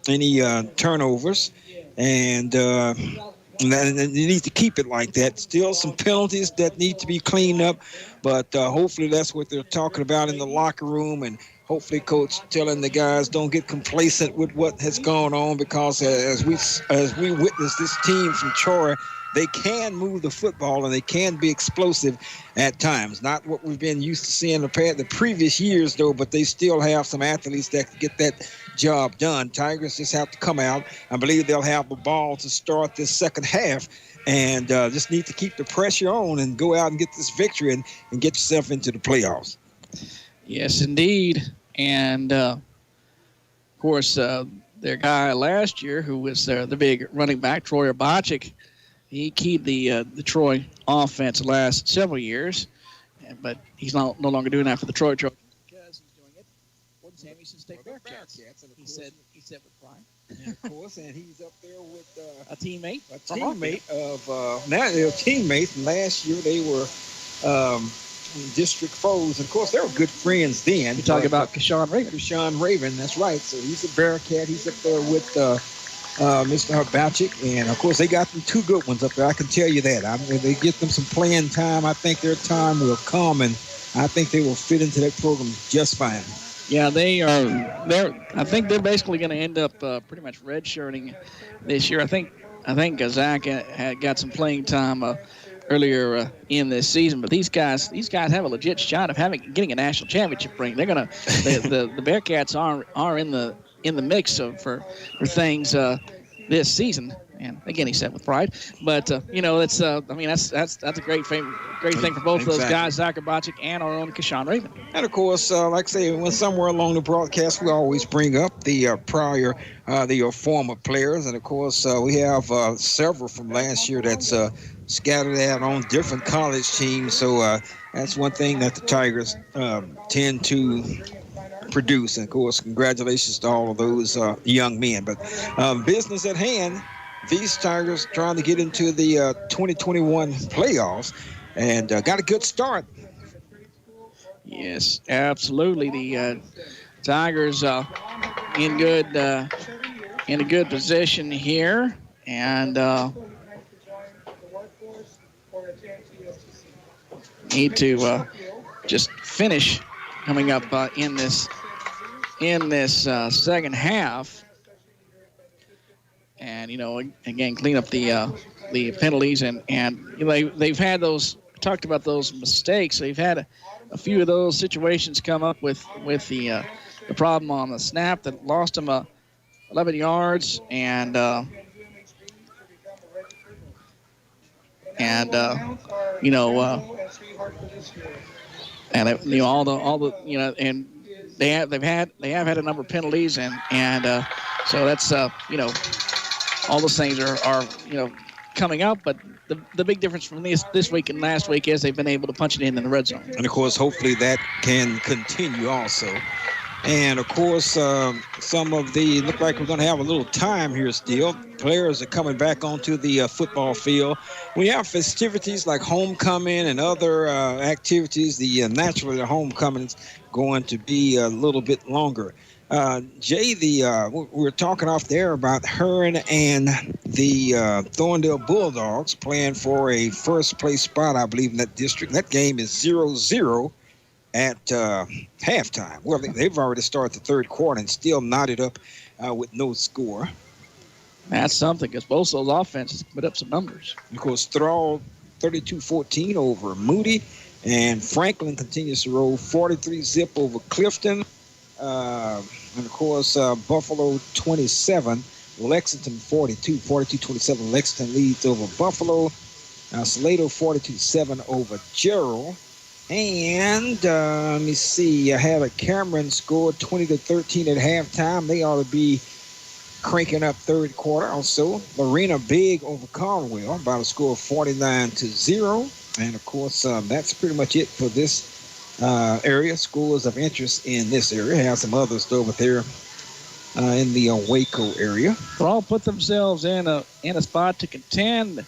any turnovers, and you need to keep it like that. Still some penalties that need to be cleaned up, but hopefully that's what they're talking about in the locker room, and hopefully Coach telling the guys don't get complacent with what has gone on, because as we witness this team from Troy, they can move the football and they can be explosive at times. Not what we've been used to seeing the previous years, though, but they still have some athletes that can get that job done. Tigers just have to come out. I believe they'll have the ball to start this second half, and just need to keep the pressure on and go out and get this victory and get yourself into the playoffs. Yes, indeed. And, of course, their guy last year, who was the big running back, Troy Bocek, he keyed the Troy offense the last several years, but he's no longer doing that for the Troy Trojans because he's doing it for the Sam Houston State Bearcats. He said with pride. And of course, and he's up there with a teammate now they're teammates. And last year they were district foes. And of course, they were good friends then. You're talking about Kashawn Raven. Kashawn Raven, that's right. So he's a Bearcat. He's up there with Mr. Bocek, and of course they got them 2 good ones up there. I can tell you that. I mean, they get them some playing time. I think their time will come, and I think they will fit into that program just fine. Yeah, I think they're basically going to end up pretty much redshirting this year. I think Zach had got some playing time earlier in this season, but these guys have a legit shot of getting a national championship ring. They're gonna the Bearcats are in the mix for things this season. And again, he said with pride, but that's a great thing for both of those guys, Zach Bocek and our own Kashawn Raven. And of course, like I say, when somewhere along the broadcast, we always bring up the former players, and of course, we have several from last year that's scattered out on different college teams. So that's one thing that the Tigers tend to produce. And of course, congratulations to all of those young men. But business at hand. These Tigers trying to get into the 2021 playoffs, and got a good start. Yes, absolutely. The Tigers in a good position here, and need to just finish coming up in this second half. And, again, clean up the penalties. And they've had those, talked about those mistakes. They've had a few of those situations come up with the problem on the snap that lost them a 11 yards, and you know, and you know all the you know, and they have had a number of penalties, and so that's you know, all those things are you know, coming up, but the big difference from this week and last week is they've been able to punch it in the red zone. And of course, hopefully that can continue also. And of course, some of the look like we're going to have a little time here still. Players are coming back onto the football field. We have festivities like homecoming and other activities. Naturally, the homecoming is going to be a little bit longer. Jay, we were talking off there about Hearn and the Thorndale Bulldogs playing for a first place spot, I believe, in that district. That game is 0-0 at halftime. Well, they've already started the third quarter and still knotted up with no score. That's something, because both those offenses put up some numbers. Of course, Thrall 32-14 over Moody, and Franklin continues to roll 43-zip over Clifton. And of course, Buffalo 27, Lexington 42-27. Lexington leads over Buffalo. Salado 42-7 over Gerald. And let me see, I have a Cameron scored 20-13 at halftime. They ought to be cranking up third quarter. Also, Lorena big over Caldwell, about a score of 49-0. And of course, that's pretty much it for this area. Schools of interest in this area. Have some others over there in the Waco area. They all put themselves in a spot to contend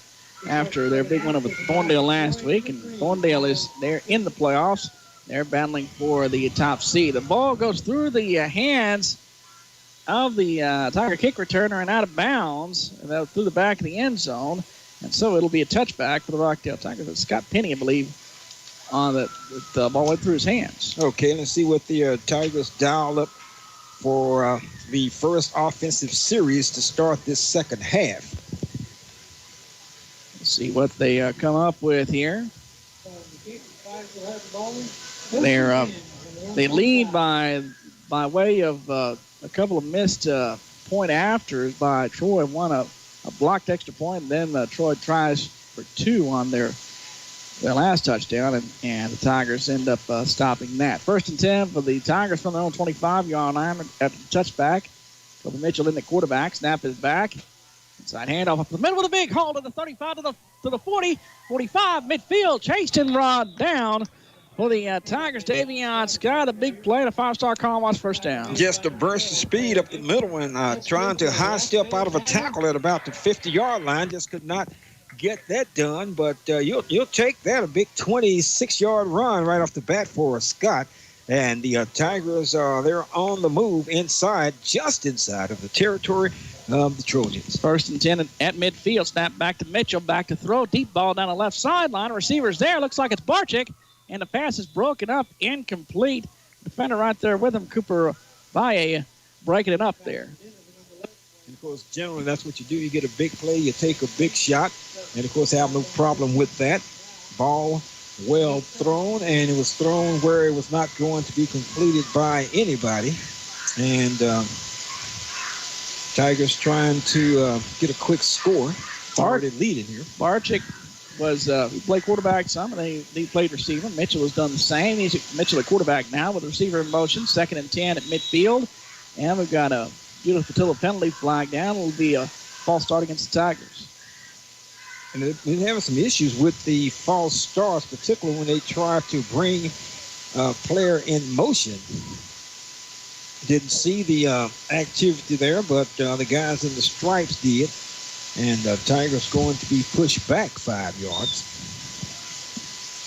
after their big win over Thorndale last week, and Thorndale they're in the playoffs. They're battling for the top seed. The ball goes through the hands of the Tiger kick returner and out of bounds, and through the back of the end zone, and so it'll be a touchback for the Rockdale Tigers. It's Scott Penny, I believe, on the ball went through his hands. Okay, let's see what the Tigers dial up for the first offensive series to start this second half. See what they come up with here. They lead by way of a couple of missed point afters by Troy. One a blocked extra point, and then Troy tries for two on their last touchdown, and the Tigers end up stopping that. 1st and 10 for the Tigers from their own 25-yard line after the touchback. Kobe Mitchell in the quarterback. Snap is back. Inside handoff up the middle with a big hole to the 35, to the 40, 45, midfield. Chased and run down for the Tigers. Davion Scott, a big play, and a 5-star Conwas first down. Just a burst of speed up the middle and trying to high step out of a tackle at about the 50-yard line. Just could not get that done, but you'll take that, a big 26-yard run right off the bat for Scott. And the Tigers they're on the move inside, just inside of the territory of the Trojans. 1st and 10 at midfield. Snap back to Mitchell. Back to throw. Deep ball down the left sideline. Receiver's there. Looks like it's Barczyk. And the pass is broken up. Incomplete. Defender right there with him. Cooper Valle breaking it up there. And, of course, generally that's what you do. You get a big play. You take a big shot. And, of course, have no problem with that. Ball well thrown. And it was thrown where it was not going to be completed by anybody. And Tigers trying to get a quick score. Already leading here. Barczyk he played quarterback some, and he played receiver. Mitchell has done the same. Mitchell at quarterback now with the receiver in motion. 2nd and 10 at midfield. And we've got a Judith Patilla penalty flag down. It'll be a false start against the Tigers. And they're having some issues with the false starts, particularly when they try to bring a player in motion. Didn't see the activity there, but the guys in the stripes did. And Tigers going to be pushed back 5 yards.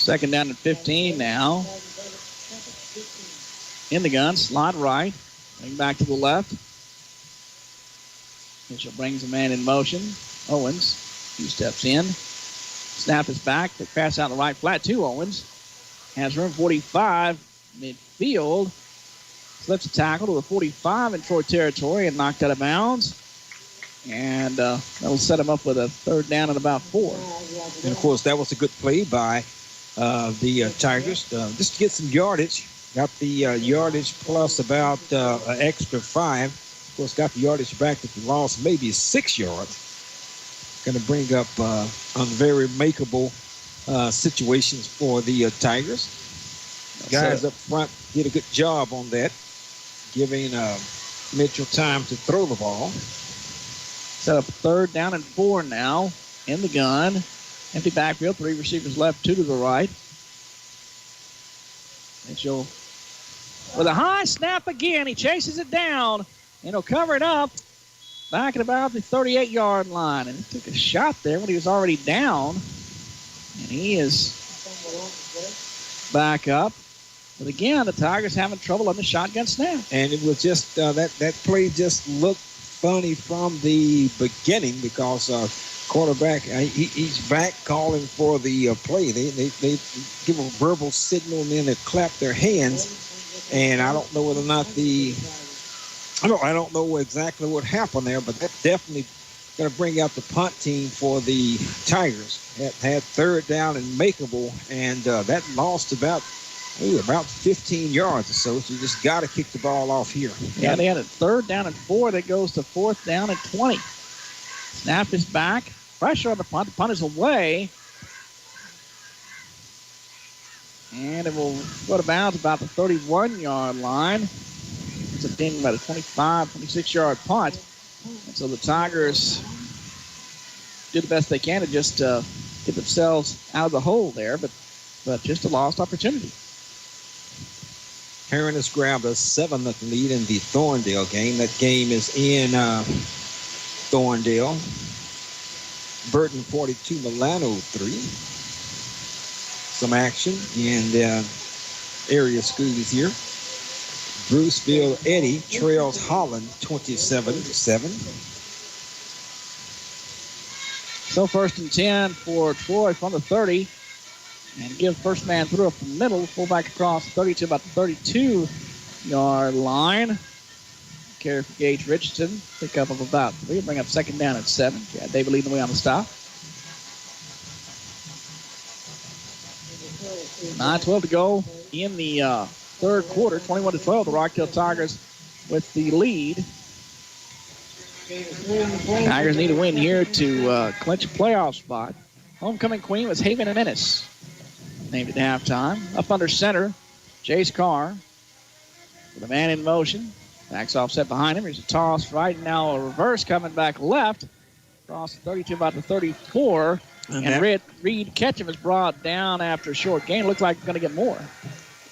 2nd down and 15 now. In the gun, slot right. Going back to the left. Mitchell brings a man in motion. Owens, 2 steps in. Snap is back. They pass out the right flat to Owens. Has room 45 midfield. Slips a tackle to the 45 in Troy territory and knocked out of bounds. And that'll set him up with a 3rd down and about 4. And, of course, that was a good play by the Tigers. Just to get some yardage. Got the yardage plus about an extra 5. Of course, got the yardage back that the loss, maybe 6 yards. Going to bring up on very makeable situations for the Tigers. Guys up front did a good job on that, giving Mitchell time to throw the ball. Set up 3rd down and 4 now in the gun. Empty backfield, 3 receivers left, 2 to the right. Mitchell with a high snap again. He chases it down, and he'll cover it up back at about the 38-yard line. And he took a shot there when he was already down. And he is back up. But again, the Tigers having trouble on the shotgun snap. And it was just that play just looked funny from the beginning because quarterback, he's back calling for the play. They give a verbal signal and then they clap their hands. And I don't know whether or not I don't know exactly what happened there, but that's definitely going to bring out the punt team for the Tigers. Had 3rd down and makeable, and that lost about 15 yards or so. So you just got to kick the ball off here. Yeah, they had a 3rd down and 4 that goes to 4th down and 20. Snap is back. Pressure on the punt. The punt is away. And it will go to bounds about the 31-yard line. It's a thing about a 25, 26-yard punt. And so the Tigers do the best they can to just get themselves out of the hole there, but just a lost opportunity. Heron has grabbed a 7-0 lead in the Thorndale game. That game is in Thorndale. Burton 42, Milano 3. Some action in the area schools here. Bruceville Eddy trails Holland 27-7. So 1st and 10 for Troy from the 30. And give first man through up the middle. Fullback across 30 to about the 32-yard line. Carry for Gage Richardson. Pick up of about 3. Bring up 2nd down at 7. Yeah, David leading the way on the stop. 9:12 to go in the 3rd quarter. 21-12. The Rockdale Tigers with the lead. Tigers need a win here to clinch a playoff spot. Homecoming queen was Haven and Ennis. Named at halftime. Up under center, Chase Carr with a man in motion. Backs offset behind him. Here's a toss right, and now a reverse coming back left. Across the 32, about the 34. And Reed Ketchum is brought down after a short gain. Looks like he's going to get more.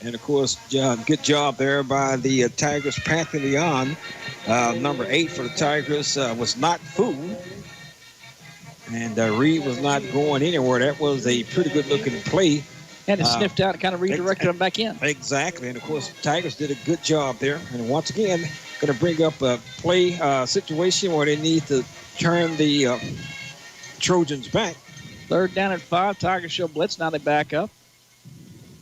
And, of course, good job there by the Tigers. Panther Leon, number 8 for the Tigers, was not fooled. And Reed was not going anywhere. That was a pretty good-looking play. And it sniffed out and kind of redirected him back in. Exactly. And, of course, Tigers did a good job there. And, once again, going to bring up a play situation where they need to turn the Trojans back. 3rd down and 5. Tigers show blitz. Now they back up.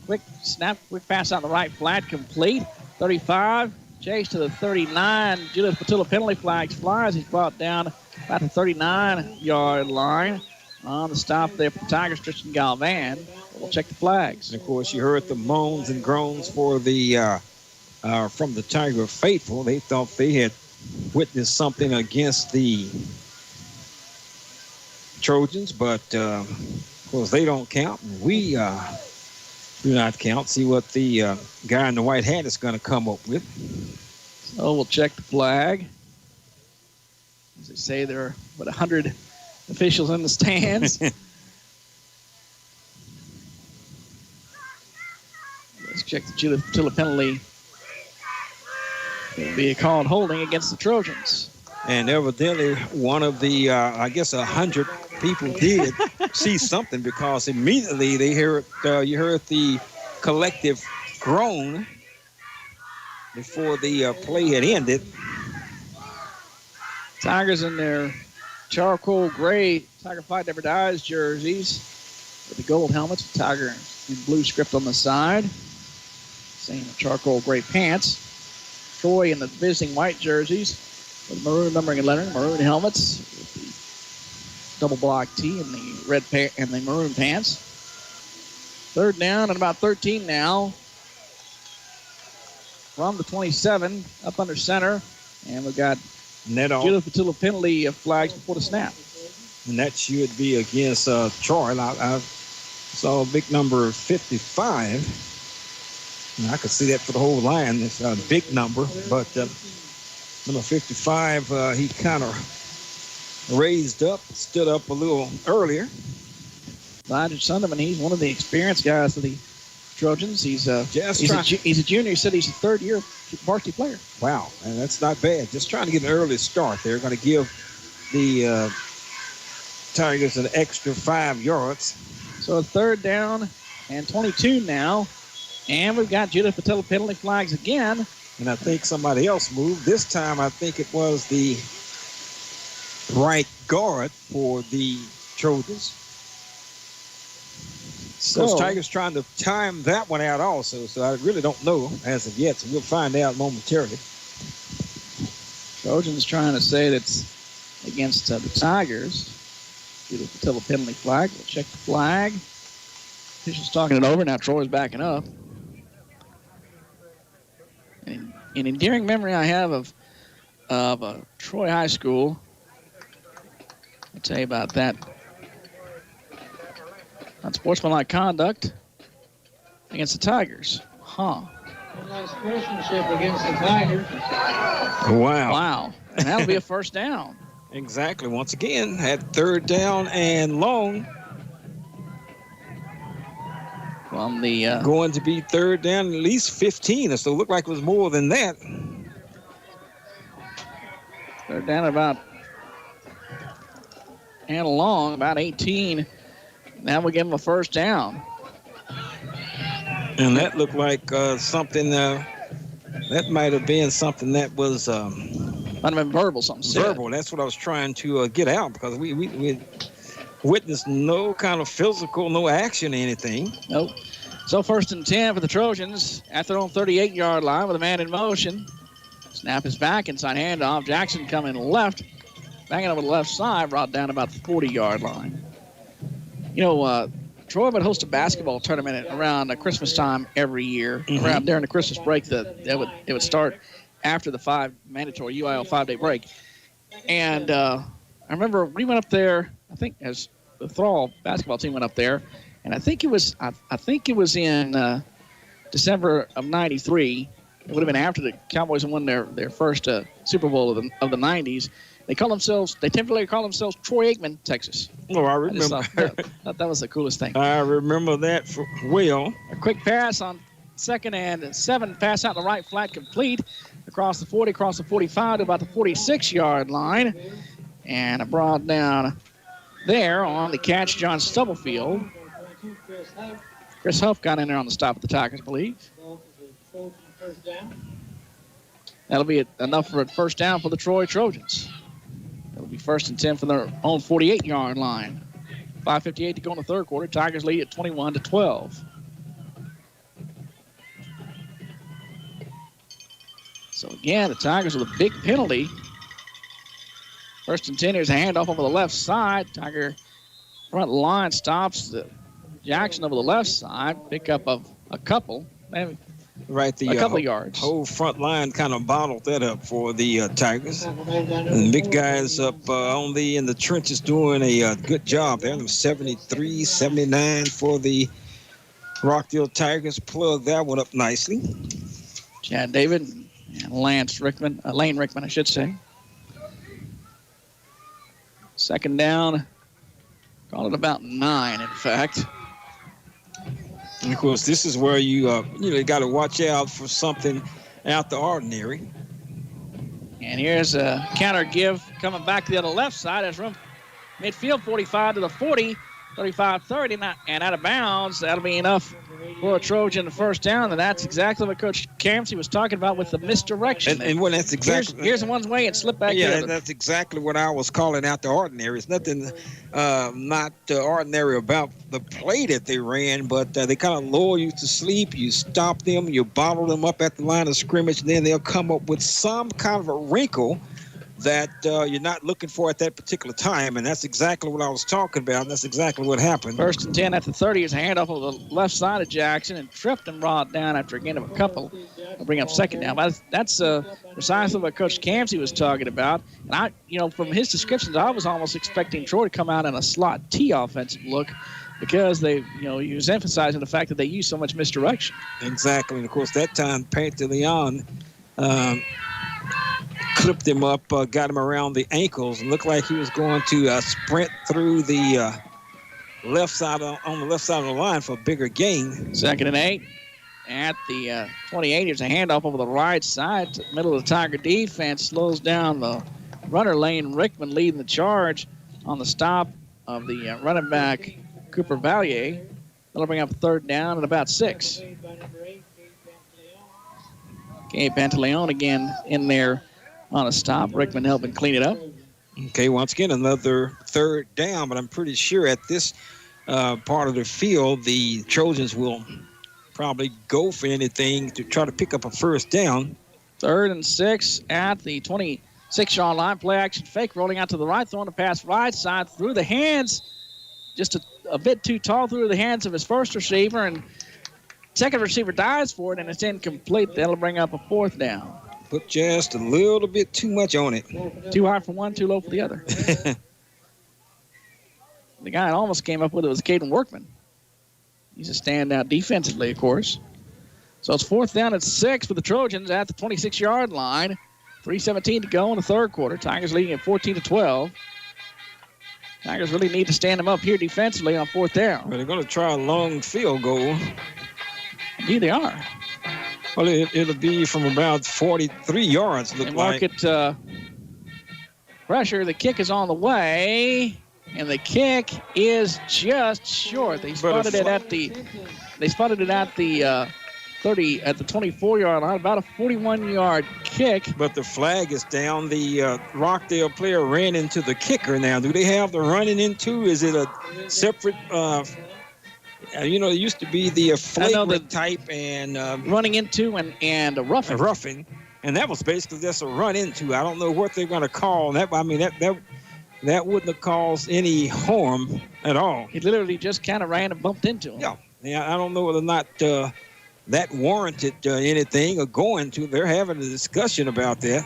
Quick snap, quick pass out the right flat, complete. 35, chase to the 39. Julius Patilla penalty flags flies. He's brought down about the 39-yard line. On the stop there for the Tigers, Tristan Galvan. We'll check the flags. And, of course, you heard the moans and groans for the from the Tiger faithful. They thought they had witnessed something against the Trojans, but, of course, they don't count. We do not count. See what the guy in the white hat is going to come up with. So we'll check the flag. As they say, there are, 100 officials in the stands. Let's check the Julius Patilla penalty. It'll be a called holding against the Trojans. And evidently, one of the, 100 people did see something, because immediately they heard, you heard the collective groan before the play had ended. Tigers in their charcoal gray Tiger Fight Never Dies jerseys with the gold helmets, with Tiger in blue script on the side. Same charcoal gray pants. Troy in the visiting white jerseys with maroon numbering and lettering, maroon helmets, with the double block tee and the red and the maroon pants. 3rd down and about 13 now from the 27, up under center, and we've got Judith Patilla penalty flags before the snap. And that should be against Troy. I saw a big number 55. And I could see that for the whole line. It's a big number. But number 55, he kind of raised up, stood up a little earlier. Elijah Sunderman, he's one of the experienced guys of the Trojans. He's a junior. He said he's a third-year varsity player. Wow, and that's not bad. Just trying to get an early start. They're going to give the Tigers an extra 5 yards. So a 3rd down and 22 now. And we've got Judith Patilla penalty flags again. And I think somebody else moved. This time I think it was the right guard for the Trojans. So Tigers trying to time that one out also. So I really don't know as of yet. So we'll find out momentarily. Trojans trying to say that's against the Tigers. Judith Patilla penalty flag. We'll check the flag. Officials talking it over. Now Troy's backing up. And an endearing memory I have of Troy High School. I'll tell you about that. Unsportsmanlike conduct against the Tigers. Nice sportsmanship against the Tigers. Wow. And that'll be a 1st down. Exactly. Once again, had 3rd down and long. From the going to be 3rd down, at least 15. So it looked like it was more than that. 3rd down about and long, about 18. Now we give them a 1st down. And that looked like something, that might have been something that was... might have been verbal, something verbal. That's what I was trying to get out, because we witnessed no kind of physical, no action or anything. Nope. So 1st and 10 for the Trojans at their own 38-yard line with a man in motion. Snap is back, inside handoff. Jackson coming left, banging over the left side, brought down about the 40-yard line. You know, Troy would host a basketball tournament around Christmas time every year. Around during the Christmas break, it would start after the mandatory UIL 5-day break. And I remember we went up there, I think as the Thrall basketball team went up there, and I think it was in December of '93. It would have been after the Cowboys had won their first Super Bowl of the '90s. They temporarily call themselves Troy Aikman, Texas. Oh, I remember. Thought that was the coolest thing. I remember that well. A quick pass on 2nd and 7, pass out the right flat, complete across the 40, across the 45 to about the 46-yard line, and a brought down there on the catch, John Stubblefield. Chris Huff got in there on the stop of the Tigers, I believe. That'll be enough for a 1st down for the Troy Trojans. It'll be 1st and 10 from their own 48-yard line. 5:58 to go in the 3rd quarter. Tigers lead at 21-12. So again, the Tigers with a big penalty. 1st and 10. Here's a handoff over the left side. Tiger front line stops Jackson over the left side. Pick up of a couple. Maybe right, a couple of yards. Whole front line kind of bottled that up for the Tigers. And big guys up in the trenches doing a good job there. 73, 79 for the Rockdale Tigers. Plug that one up nicely. Chad David and Lane Rickman, I should say. 2nd down. Call it about 9, in fact. And of course, this is where you got to watch out for something out the ordinary. And here's a counter give coming back to the other left side. That's from midfield, 45 to the 40, 35-30, and out of bounds. That'll be enough for a Trojan 1st down, and that's exactly what Coach Campsey was talking about with the misdirection. And when that's exactly here's one way and slip back. Yeah, that's exactly what I was calling out the ordinary. It's nothing not ordinary about the play that they ran, but they kind of lull you to sleep. You stop them, you bottle them up at the line of scrimmage, and then they'll come up with some kind of a wrinkle that you're not looking for at that particular time, and that's exactly what I was talking about, and that's exactly what happened. 1st and 10 at the 30 is a handoff on the left side of Jackson and tripped and brought down after a gain of a couple. I'll bring up 2nd down. But that's precisely what Coach Camsey was talking about. And from his descriptions, I was almost expecting Troy to come out in a slot T offensive look because he was emphasizing the fact that they use so much misdirection. Exactly. And, of course, that time, Pantaleon clipped him up, got him around the ankles, and looked like he was going to sprint through the left side on the left side of the line for a bigger gain. 2nd and 8 at the 28. Here's a handoff over the right side to the middle of the Tiger defense. Slows down the runner lane. Rickman leading the charge on the stop of the running back Cooper Valier. That'll bring up 3rd down and about 6. Gabe Pantaleon again in there on a stop. Rickman helping clean it up. Okay, once again, another 3rd down, but I'm pretty sure at this part of the field, the Trojans will probably go for anything to try to pick up a 1st down. 3rd and 6 at the 26-yard line. Play action fake, rolling out to the right, throwing the pass right side through the hands. Just a bit too tall through the hands of his first receiver, and second receiver dives for it, and it's incomplete. That'll bring up a 4th down. Put just a little bit too much on it. Too high for one, too low for the other. The guy that almost came up with it was Caden Workman. He's a standout defensively, of course. So it's 4th down at 6 for the Trojans at the 26-yard line. 3:17 to go in the 3rd quarter. Tigers leading at 14-12. Tigers really need to stand them up here defensively on 4th down. Well, they're going to try a long field goal. Indeed, they are. Well, it'll be from about 43 yards, look like. Market pressure. The kick is on the way, and the kick is just short. They spotted it at the 30 at the 24-yard line, about a 41-yard kick. But the flag is down. The Rockdale player ran into the kicker now. Do they have the running into? Is it a separate it used to be the flagrant type and running into and a roughing. A roughing, and that was basically just a run into. I don't know what they're going to call that. I mean, that wouldn't have caused any harm at all. He literally just kind of ran and bumped into him. Yeah. I don't know whether or not that warranted anything or going to. They're having a discussion about that.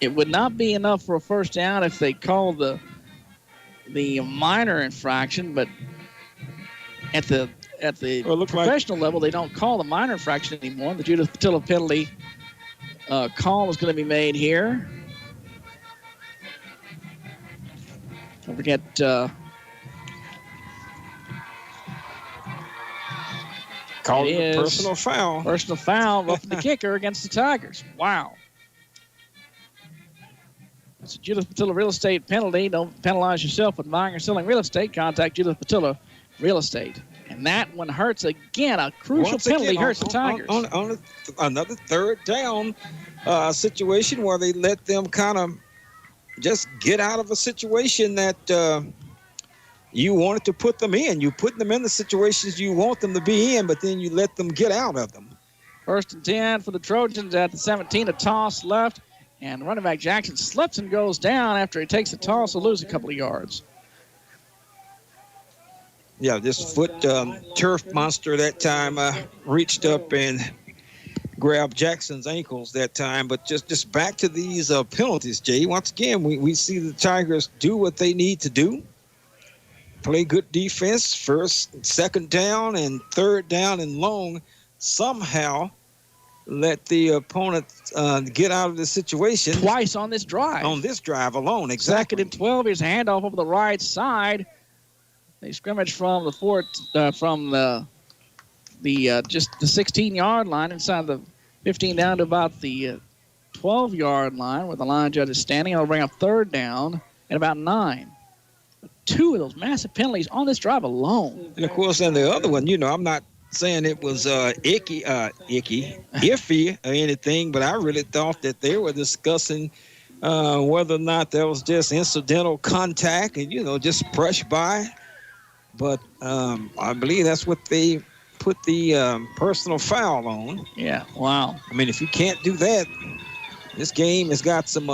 It would not be enough for a 1st down if they called the minor infraction, but at the professional level, they don't call the minor infraction anymore. The Judith Patilla penalty call is going to be made here. Don't forget called a personal foul. Personal foul, roughing the kicker against the Tigers. Wow. It's a Judith Patilla real estate penalty. Don't penalize yourself with buying or selling real estate. Contact Judith Patilla Real Estate. And that one hurts again. A crucial penalty hurts the Tigers. On another 3rd down situation where they let them kind of just get out of a situation that you wanted to put them in. You put them in the situations you want them to be in, but then you let them get out of them. 1st and 10 for the Trojans at the 17. A toss left, and running back Jackson slips and goes down after he takes a toss. He'll lose a couple of yards. Yeah, this foot turf monster that time reached up and grabbed Jackson's ankles that time. But just back to these penalties, Jay. Once again, we see the Tigers do what they need to do. Play good defense, 1st, 2nd down, and 3rd down and long. Somehow let the opponent get out of the situation. Twice on this drive. On this drive alone, exactly. 2nd and 12. Here's a handoff over the right side. They scrimmage from the just the 16-yard line inside the 15 down to about the 12-yard line where the line judge is standing. It'll bring up 3rd down and about 9. 2 of those massive penalties on this drive alone. And of course, and the other one, I'm not saying it was iffy or anything, but I really thought that they were discussing whether or not that was just incidental contact and just brush by. But I believe that's what they put the personal foul on. Yeah, wow. I mean, if you can't do that, This game has got some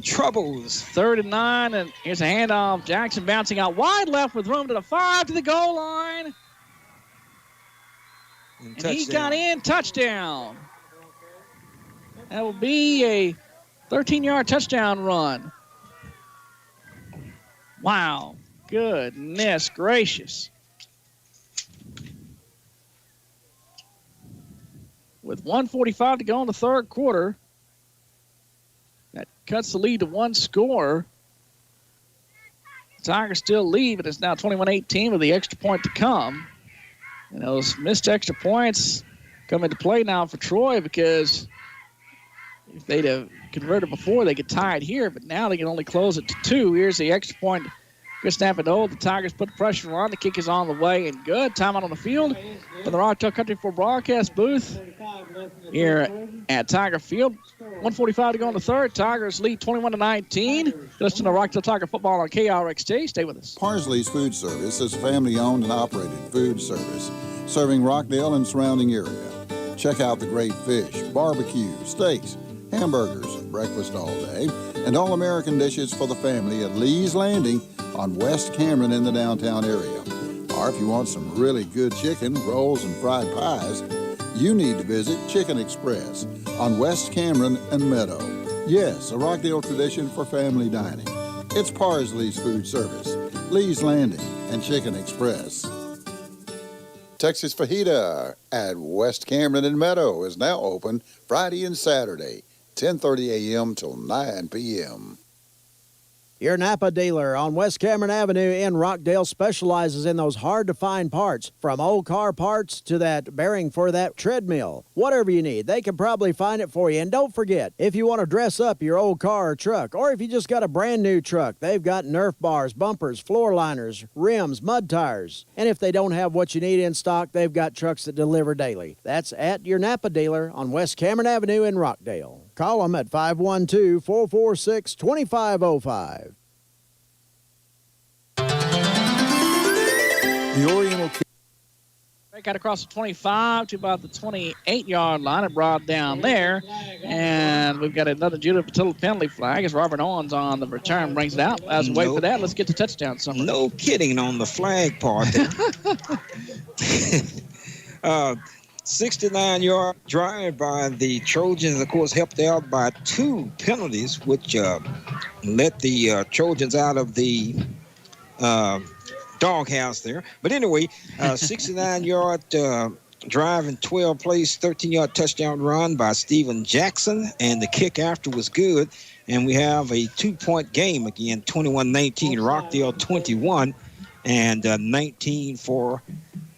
troubles. 3rd and 9, and here's a handoff. Jackson bouncing out wide left with room to the 5 to the goal line. And he got in, touchdown. That will be a 13-yard touchdown run. Wow, goodness gracious. With 1:45 to go in the 3rd quarter, that cuts the lead to 1 score. The Tigers still lead, but it's now 21-18 with the extra point to come. And those missed extra points come into play now for Troy, because if they'd have converted before, they could tie it here, but now they can only close it to 2. Here's the extra point. Good snap and hold. The Tigers put the pressure on. The kick is on the way and good. Timeout on the field for the Rockdale Country for broadcast booth here at Tiger Field. 1:45 to go in the 3rd. Tigers lead 21-19. Listen to Rockdale Tiger football on KRXT. Stay with us. Parsley's Food Service is family-owned and operated food service, serving Rockdale and surrounding area. Check out the great fish, barbecue, steaks, hamburgers, breakfast all day, and all American dishes for the family at Lee's Landing on West Cameron in the downtown area. Or if you want some really good chicken, rolls, and fried pies, you need to visit Chicken Express on West Cameron and Meadow. Yes, a Rockdale tradition for family dining. It's Parsley's Food Service, Lee's Landing, and Chicken Express. Texas Fajita at West Cameron and Meadow is now open Friday and Saturday, 10:30 a.m. till 9 p.m. Your Napa dealer on West Cameron Avenue in Rockdale specializes in those hard-to-find parts, from old car parts to that bearing for that treadmill. Whatever you need, they can probably find it for you. And don't forget, if you want to dress up your old car or truck, or if you just got a brand-new truck, they've got Nerf bars, bumpers, floor liners, rims, mud tires. And if they don't have what you need in stock, they've got trucks that deliver daily. That's at your Napa dealer on West Cameron Avenue in Rockdale. Call them at 512-446-2505. The Oriental Break out across the 25 to about the 28-yard line and brought down there. And we've got another Judah Patillo penalty flag as Robert Owens on the return brings it out. As we wait for that, let's get the touchdown summary. No kidding on the flag part. 69-yard drive by the Trojans, of course, helped out by 2 penalties, which let the Trojans out of the doghouse there. But anyway, 69-yard drive in 12 plays, 13-yard touchdown run by Steven Jackson, and the kick after was good. And we have a 2-point game again, 21-19, Rockdale 21, and 19 for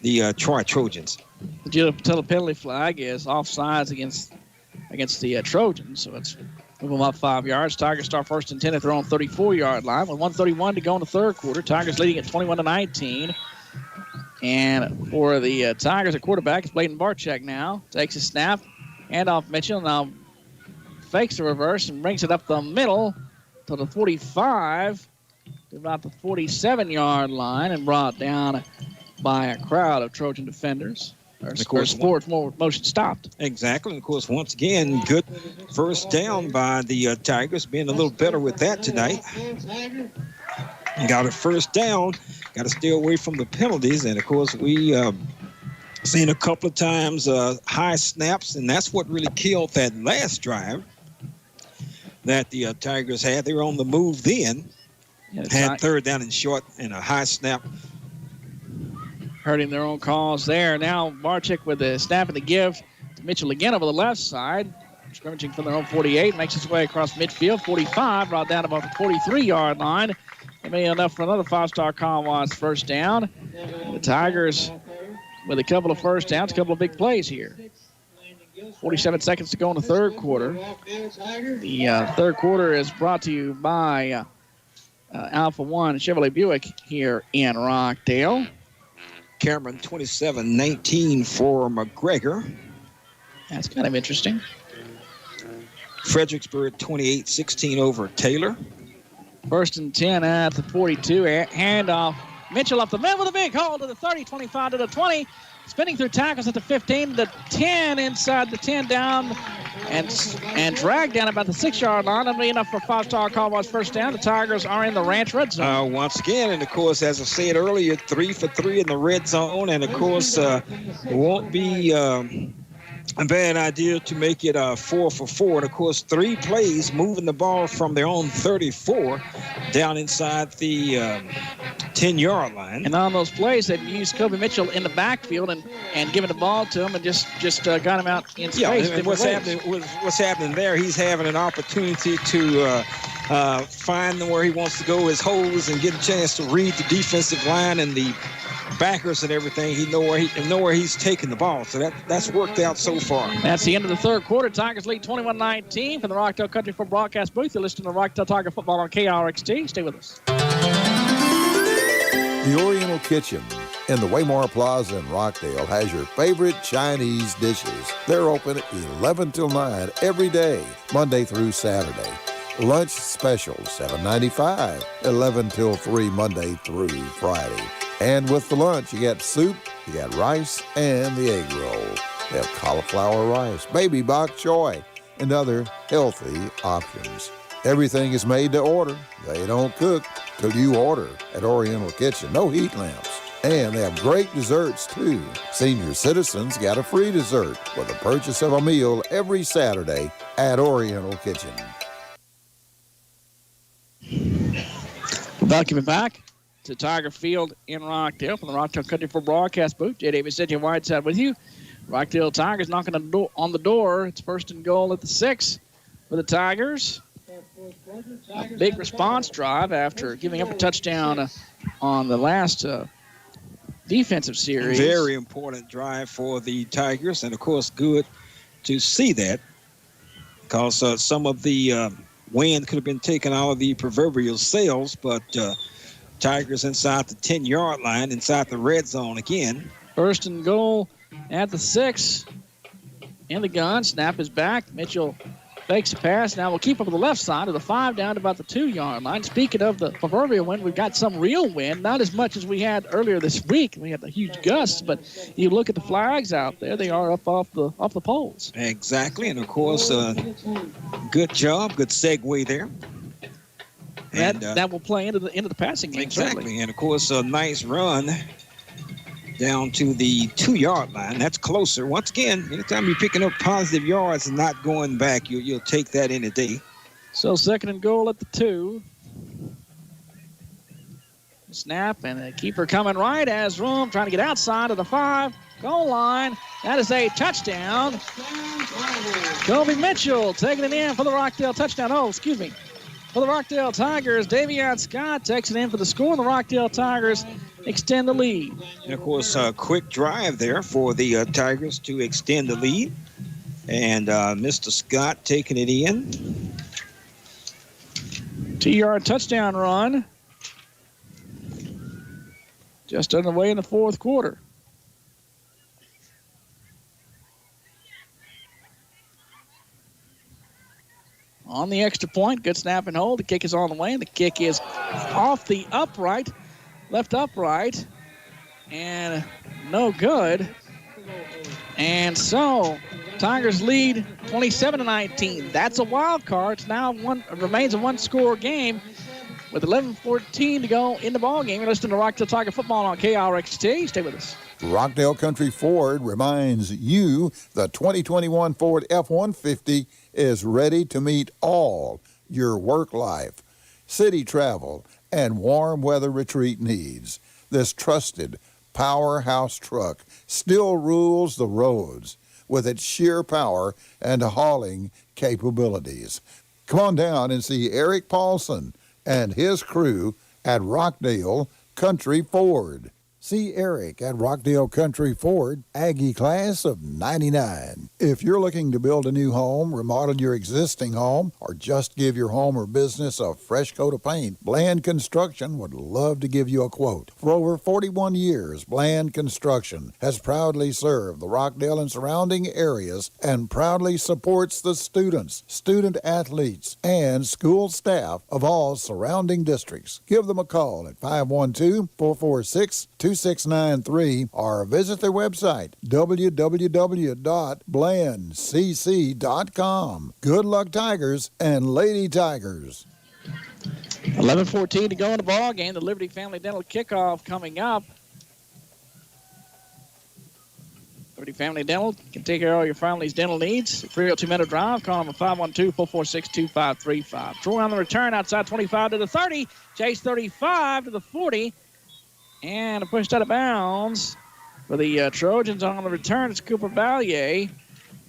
the Troy Trojans. The Judah Patillo penalty flag is offsides against the Trojans, so it's move them up 5 yards. Tigers start 1st and 10 at their own 34-yard line with 1:31 to go in the 3rd quarter. Tigers leading at 21-19. And for the Tigers, at quarterback is Bladen Barczyk now. Takes a snap, hand off Mitchell, now fakes the reverse and brings it up the middle to the 45 to about the 47-yard line and brought down by a crowd of Trojan defenders. Of course, sports motion stopped. Exactly. And of course, once again, good first down by the Tigers, being a little better with that tonight. Got a first down. Got to stay away from the penalties. And of course, we seen a couple of times high snaps, and that's what really killed that last drive that the Tigers had. They were on the move then. Had 3rd down and short and a high snap. Hurting their own cause there. Now Barczyk with the snap and the give to Mitchell again over the left side. Scrimmaging from their own 48. Makes its way across midfield. 45. Brought down about the 43-yard line. It may be enough for another 5-star Conway's first down. The Tigers with a couple of first downs, a couple of big plays here. 47 seconds to go in the 3rd quarter. The 3rd quarter is brought to you by Alpha One Chevrolet Buick here in Rockdale. Cameron 27-19 for McGregor. That's kind of interesting. Fredericksburg 28-16 over Taylor. 1st and 10 at the 42. Handoff. Mitchell up the middle with a big hole to the 30, 25 to the 20. spinning through tackles at the 15, the 10, inside the 10, down and dragged down about the 6-yard line. That'll be enough for five-star Caldwell's first down. The Tigers are in the Ranch red zone. Once again, and of course, as I said earlier, 3 for 3 in the red zone, and of course, it won't be a bad idea to make it 4 for 4. And of course, 3 plays moving the ball from their own 34 down inside the 10-yard line. And on those plays, they've used Kobe Mitchell in the backfield and given the ball to him and just got him out in space. Yeah, and what's happening there, he's having an opportunity to find where he wants to go, his holes, and get a chance to read the defensive line and the backers and everything. He know where he's taking the ball. So that's worked out so far. That's the end of the third quarter. Tigers lead 21-19 from the Rockdale Country Football broadcast booth. You're listening to Rockdale Tiger Football on KRXT. Stay with us. The Oriental Kitchen in the Waymore Plaza in Rockdale has your favorite Chinese dishes. They're open 11 till 9 every day, Monday through Saturday. Lunch special, $7.95, 11 till 3 Monday through Friday. And with the lunch, you got soup, you got rice, and the egg roll. They have cauliflower rice, baby bok choy, and other healthy options. Everything is made to order. They don't cook till you order at Oriental Kitchen. No heat lamps. And they have great desserts, too. Senior citizens got a free dessert with the purchase of a meal every Saturday at Oriental Kitchen. Welcome back to Tiger Field in Rockdale from the Rockdale Country for broadcast booth. Jay Davis, J.J. Whiteside with you. Rockdale Tigers knocking on the door. It's 1st and goal at the 6 for the Tigers. A big response drive after giving up a touchdown on the last defensive series. Very important drive for the Tigers, and of course, good to see that because some of the wind could have been taken out of the proverbial sails, but Tigers inside the 10-yard line, inside the red zone again. 1st and goal at the 6. In the gun, snap is back. Mitchell fakes a pass. Now we'll keep up with the left side of the 5 down to about the 2-yard line. Speaking of the proverbial wind, we've got some real wind, not as much as we had earlier this week. We had the huge gusts, but you look at the flags out there; they are up off the poles. Exactly, and of course, good job, good segue there. And that will play into the passing game. Exactly, certainly. And of course, a nice run down to the 2-yard line. That's closer. Once again, anytime you're picking up positive yards and not going back, you'll take that any day. So 2nd and goal at the 2. Snap and a keeper coming right as room, trying to get outside of the 5 goal line. That is a touchdown. Kobe Mitchell taking it in for the Rockdale touchdown. For the Rockdale Tigers, Davion Scott takes it in for the score, and the Rockdale Tigers extend the lead. And, of course, a quick drive there for the Tigers to extend the lead. And Mr. Scott taking it in. 2-yard touchdown run. Just underway in the 4th quarter. On the extra point, good snap and hold. The kick is on the way, and the kick is off the upright, left upright, and no good. And so, Tigers lead 27-19. That's a wild card. It's now remains a one-score game with 11:14 to go in the ball game. You're listening to Rockdale Tiger Football on KRXT. Stay with us. Rockdale Country Ford reminds you the 2021 Ford F-150 is ready to meet all your work life, city travel, and warm weather retreat needs. This trusted powerhouse truck still rules the roads with its sheer power and hauling capabilities. Come on down and see Eric Paulson and his crew at Rockdale Country Ford. See Eric at Rockdale Country Ford, Aggie Class of '99. If you're looking to build a new home, remodel your existing home, or just give your home or business a fresh coat of paint, Bland Construction would love to give you a quote. For over 41 years, Bland Construction has proudly served the Rockdale and surrounding areas and proudly supports the students, student athletes, and school staff of all surrounding districts. Give them a call at 512-446-2600. 2693 or visit their website, www.blandcc.com. Good luck, Tigers and Lady Tigers. 11:14 to go in the ball game. The Liberty Family Dental kickoff coming up. Liberty Family Dental can take care of all your family's dental needs. 302-minute drive. Call them at 512-446-2535. Troy on the return outside 25 to the 30. Chase 35 to the 40. And a push out of bounds for the Trojans on the return. It's Cooper Ballier.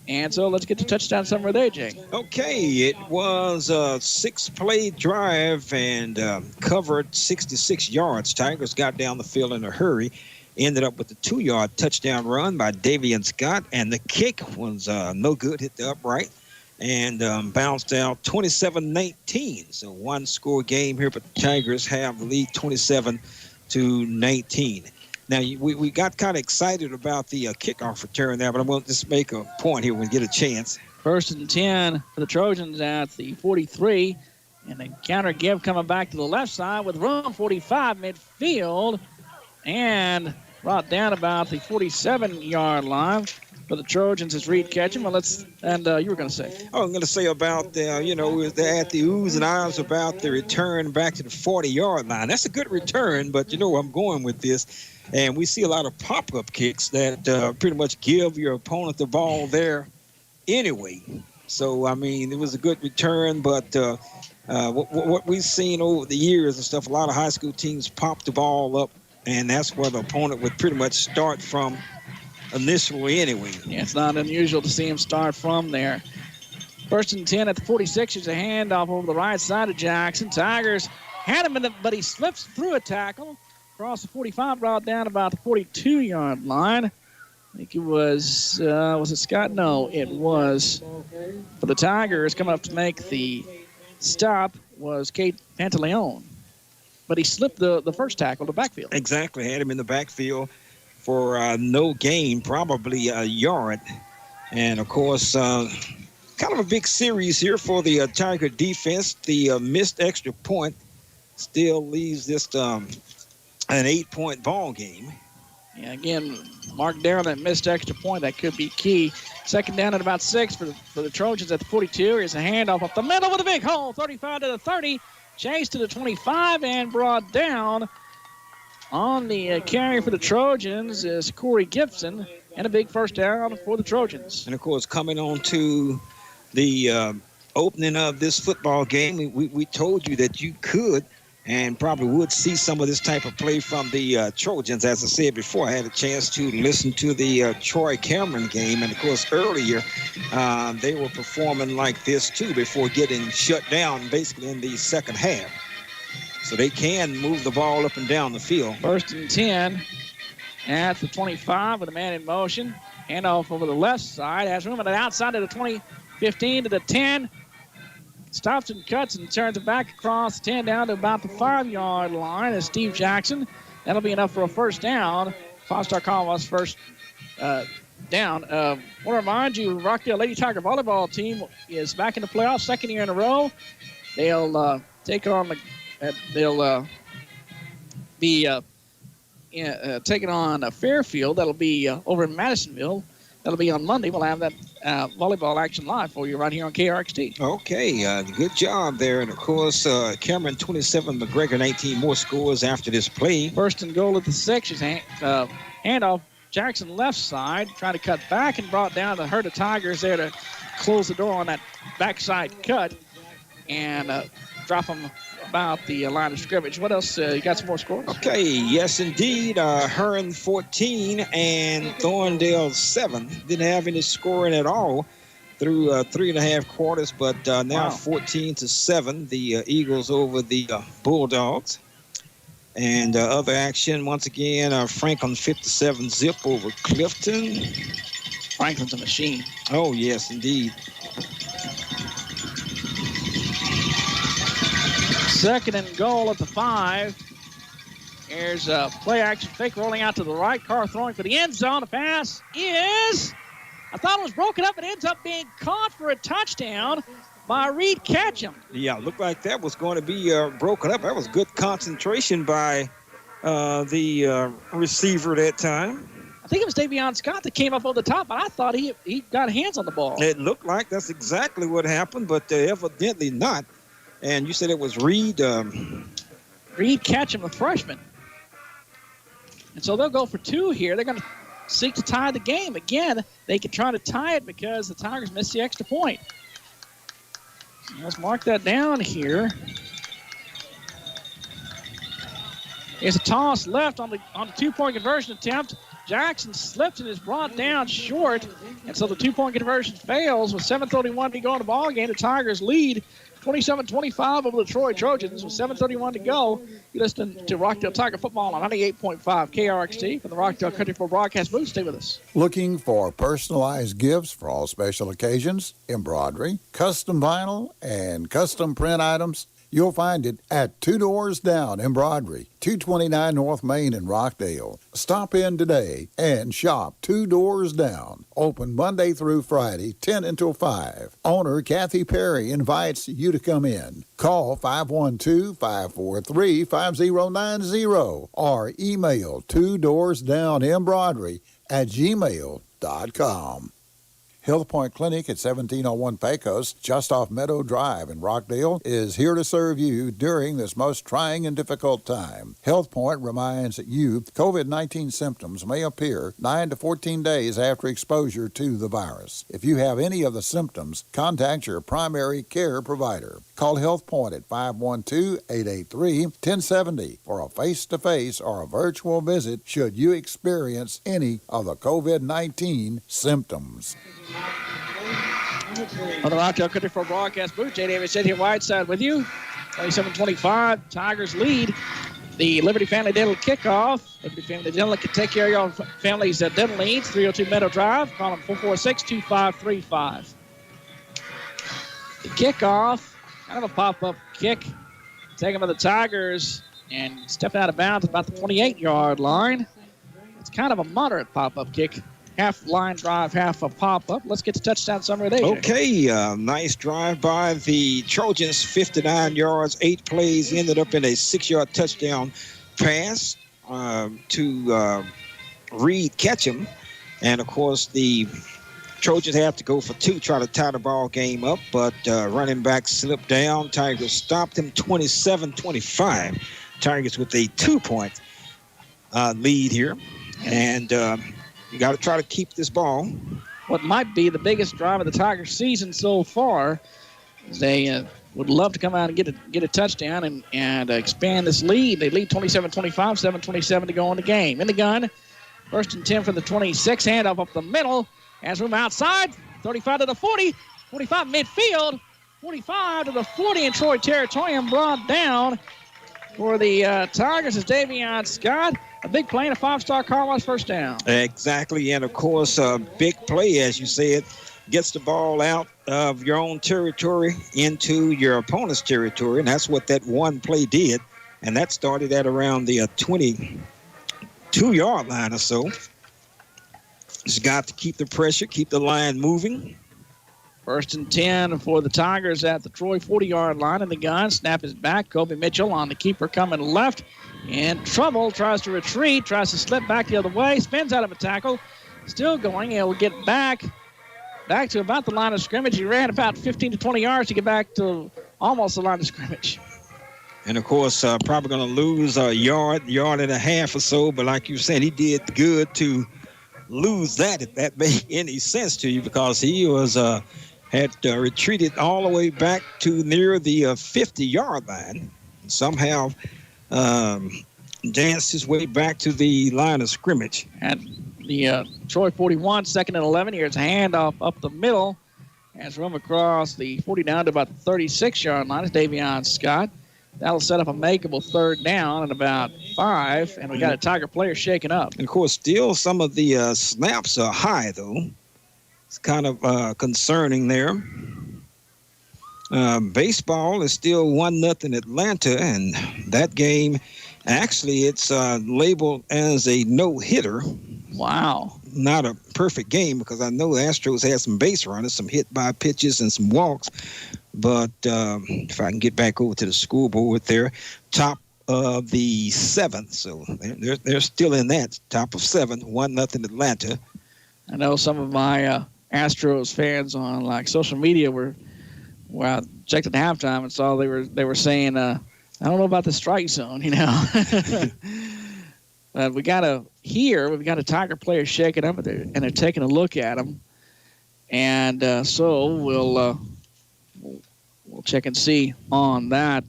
And so let's get the touchdown summary there, Jay. Okay, it was a 6-play drive and covered 66 yards. Tigers got down the field in a hurry. Ended up with a 2-yard touchdown run by Davian Scott. And the kick was no good, hit the upright. And bounced out 27-19. So one-score game here, but the Tigers have the lead 27-19. Now, we got kind of excited about the kickoff return there, but I want to just make a point here when we get a chance. 1st and 10 for the Trojans at the 43. And the counter give coming back to the left side with room 45 midfield. And brought down about the 47-yard line for the Trojans as Reed catching. Well, you were going to say. Oh, I'm going to say about, they're at the oohs and ahs about the return back to the 40-yard line. That's a good return, but you know where I'm going with this. And we see a lot of pop-up kicks that pretty much give your opponent the ball there anyway. So, I mean, it was a good return, but what we've seen over the years and stuff, a lot of high school teams pop the ball up, and that's where the opponent would pretty much start from initially anyway. Yeah, it's not unusual to see him start from there. 1st and 10 at the 46 is a handoff over the right side of Jackson. Tigers had him in it, but he slips through a tackle. Across the 45, brought down about the 42-yard line. I think it was it Scott? No, it was for the Tigers coming up to make the stop was Kate Pantaleon. But he slipped the first tackle to backfield. Exactly, had him in the backfield for no gain, probably a yard. And, of course, kind of a big series here for the Tiger defense. The missed extra point still leaves this an 8-point ball game. Yeah, again, mark down that missed extra point. That could be key. 2nd down at about 6 for the Trojans at the 42. Here's a handoff up the middle with a big hole. 35 to the 30. Chase to the 25 and brought down on the carry for the Trojans is Corey Gibson. And a big first down for the Trojans. And, of course, coming on to the opening of this football game, we told you that you could and probably would see some of this type of play from the Trojans. As I said before, I had a chance to listen to the Troy Cameron game. And, of course, earlier they were performing like this, too, before getting shut down basically in the second half. So they can move the ball up and down the field. 1st and 10 at the 25 with a man in motion. Handoff over the left side. Has room on the outside of the 20, 15 to the 10. Stops and cuts and turns it back across the 10 down to about the 5-yard line as Steve Jackson. That'll be enough for a first down. 5-star Commonwealth's first down. I want to remind you, Rockdale Lady Tiger volleyball team is back in the playoffs, 2nd year in a row. They'll take on they'll be taking on Fairfield. That'll be over in Madisonville. That'll be on Monday. We'll have that volleyball action live for you right here on KRXT. Okay, good job there. And, of course, Cameron 27, McGregor 19 more scores after this play. 1st and goal at the 6 is handoff. Jackson left side, trying to cut back and brought down the herd of Tigers there to close the door on that backside cut and drop them about the line of scrimmage. What else? You got some more scores? Okay, yes, indeed. Hearn 14 and Thorndale 7. Didn't have any scoring at all through 3.5 quarters, but now 14-7. The Eagles over the Bulldogs. And other action, once again, Franklin 57 zip over Clifton. Franklin's a machine. Oh, yes, indeed. 2nd and goal at the 5. Here's a play action fake rolling out to the right. Carr throwing for the end zone. The pass is, I thought it was broken up. It ends up being caught for a touchdown by Reed Ketchum. Yeah, looked like that was going to be broken up. That was good concentration by the receiver that time. I think it was Davion Scott that came up on the top, but I thought he got hands on the ball. It looked like that's exactly what happened, but evidently not. And you said it was Reed. Reed Ketchum, the freshman. And so they'll go for 2 here. They're going to seek to tie the game. Again, they can try to tie it because the Tigers missed the extra point. Let's mark that down here. There's a toss left on the 2-point conversion attempt. Jackson slips and is brought down short, and so the 2-point conversion fails with 7:31 to go in the ball game. The Tigers lead 27-25 over the Troy Trojans with 7:31 to go. You listen to Rockdale Tiger Football on 98.5 KRXT from the Rockdale Country Club broadcast booth. Stay with us. Looking for personalized gifts for all special occasions, embroidery, custom vinyl, and custom print items? You'll find it at Two Doors Down Embroidery, 229 North Main in Rockdale. Stop in today and shop 2 Doors Down. Open Monday through Friday, 10 until 5. Owner Kathy Perry invites you to come in. Call 512-543-5090 or email 2doorsdownembroidery@gmail.com. Health Point Clinic at 1701 Pecos, just off Meadow Drive in Rockdale, is here to serve you during this most trying and difficult time. Health Point reminds you COVID-19 symptoms may appear 9 to 14 days after exposure to the virus. If you have any of the symptoms, contact your primary care provider. Call Health Point at 512-883-1070 for a face-to-face or a virtual visit should you experience any of the COVID-19 symptoms. On the Rockdale Country Club broadcast booth, J. David said here Whiteside with you. 27-25, Tigers lead the Liberty Family Dental kickoff. Liberty Family Dental can take care of your family's dental needs. 302 Meadow Drive. Call them 446-2535. The kickoff, kind of a pop-up kick, taken by the Tigers and stepping out of bounds about the 28-yard line. It's kind of a moderate pop-up kick. Half line drive, half a pop-up. Let's get to touchdown summary today. Okay, nice drive by the Trojans, 59 yards, 8 plays, ended up in a 6-yard touchdown pass to Reed Ketchum. And, of course, the Trojans have to go for 2, try to tie the ball game up, but running back slipped down. Tigers stopped him 27-25. Tigers with a 2-point lead here. And you got to try to keep this ball. What might be the biggest drive of the Tigers season so far. They would love to come out and get a touchdown and expand this lead. They lead 27-25, 7:27 to go in the game. In the gun, 1st and 10 from the 26, handoff up the middle. Has room outside, 35 to the 40, 45 midfield, 45 to the 40 in Troy territory, and brought down for the Tigers is Davion Scott. A big play and a 5-star car wash first down. Exactly, and of course, a big play, as you said, gets the ball out of your own territory into your opponent's territory, and that's what that one play did. And that started at around the 22-yard line or so. Just got to keep the pressure, keep the line moving. 1st and 10 for the Tigers at the Troy 40-yard line. In the gun, snap is back. Kobe Mitchell on the keeper coming left. In trouble, tries to retreat, tries to slip back the other way, spins out of a tackle. Still going, and will get back to about the line of scrimmage. He ran about 15 to 20 yards to get back to almost the line of scrimmage. And, of course, probably going to lose a yard and a half or so. But like you said, he did good to lose that, if that made any sense to you, because he was had retreated all the way back to near the 50-yard line. Somehow danced his way back to the line of scrimmage. At the Troy 41, 2nd and 11. Here's a handoff up the middle. Has room across the 40 down to about the 36-yard line. It's Davion Scott. That'll set up a makeable 3rd down at about 5. And we got a Tiger player shaking up. And, of course, still some of the snaps are high, though. It's kind of concerning there. Baseball is still 1-0 Atlanta, and that game, actually, it's labeled as a no-hitter. Wow. Not a perfect game, because I know the Astros had some base runners, some hit-by pitches, and some walks. But if I can get back over to the scoreboard there, top of the 7th. So they're still in that top of 7, 1-0 Atlanta. I know some of my Astros fans on like social media were I checked at halftime and saw they were saying I don't know about the strike zone, you know. We've got a Tiger player shaking up, and they're taking a look at him, and so we'll check and see on that.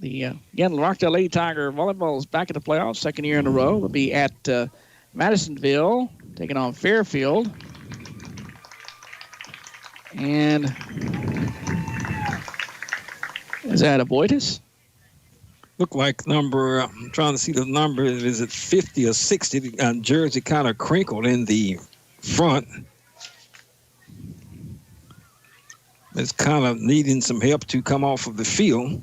Again, Rockdale Lady Tiger volleyball is back in the playoffs, second year in a row. They'll be at Madisonville taking on Fairfield, and is that a Boytis? Look like number, I'm trying to see the number, is it 50 or 60? The jersey kind of crinkled in the front. It's kind of needing some help to come off of the field.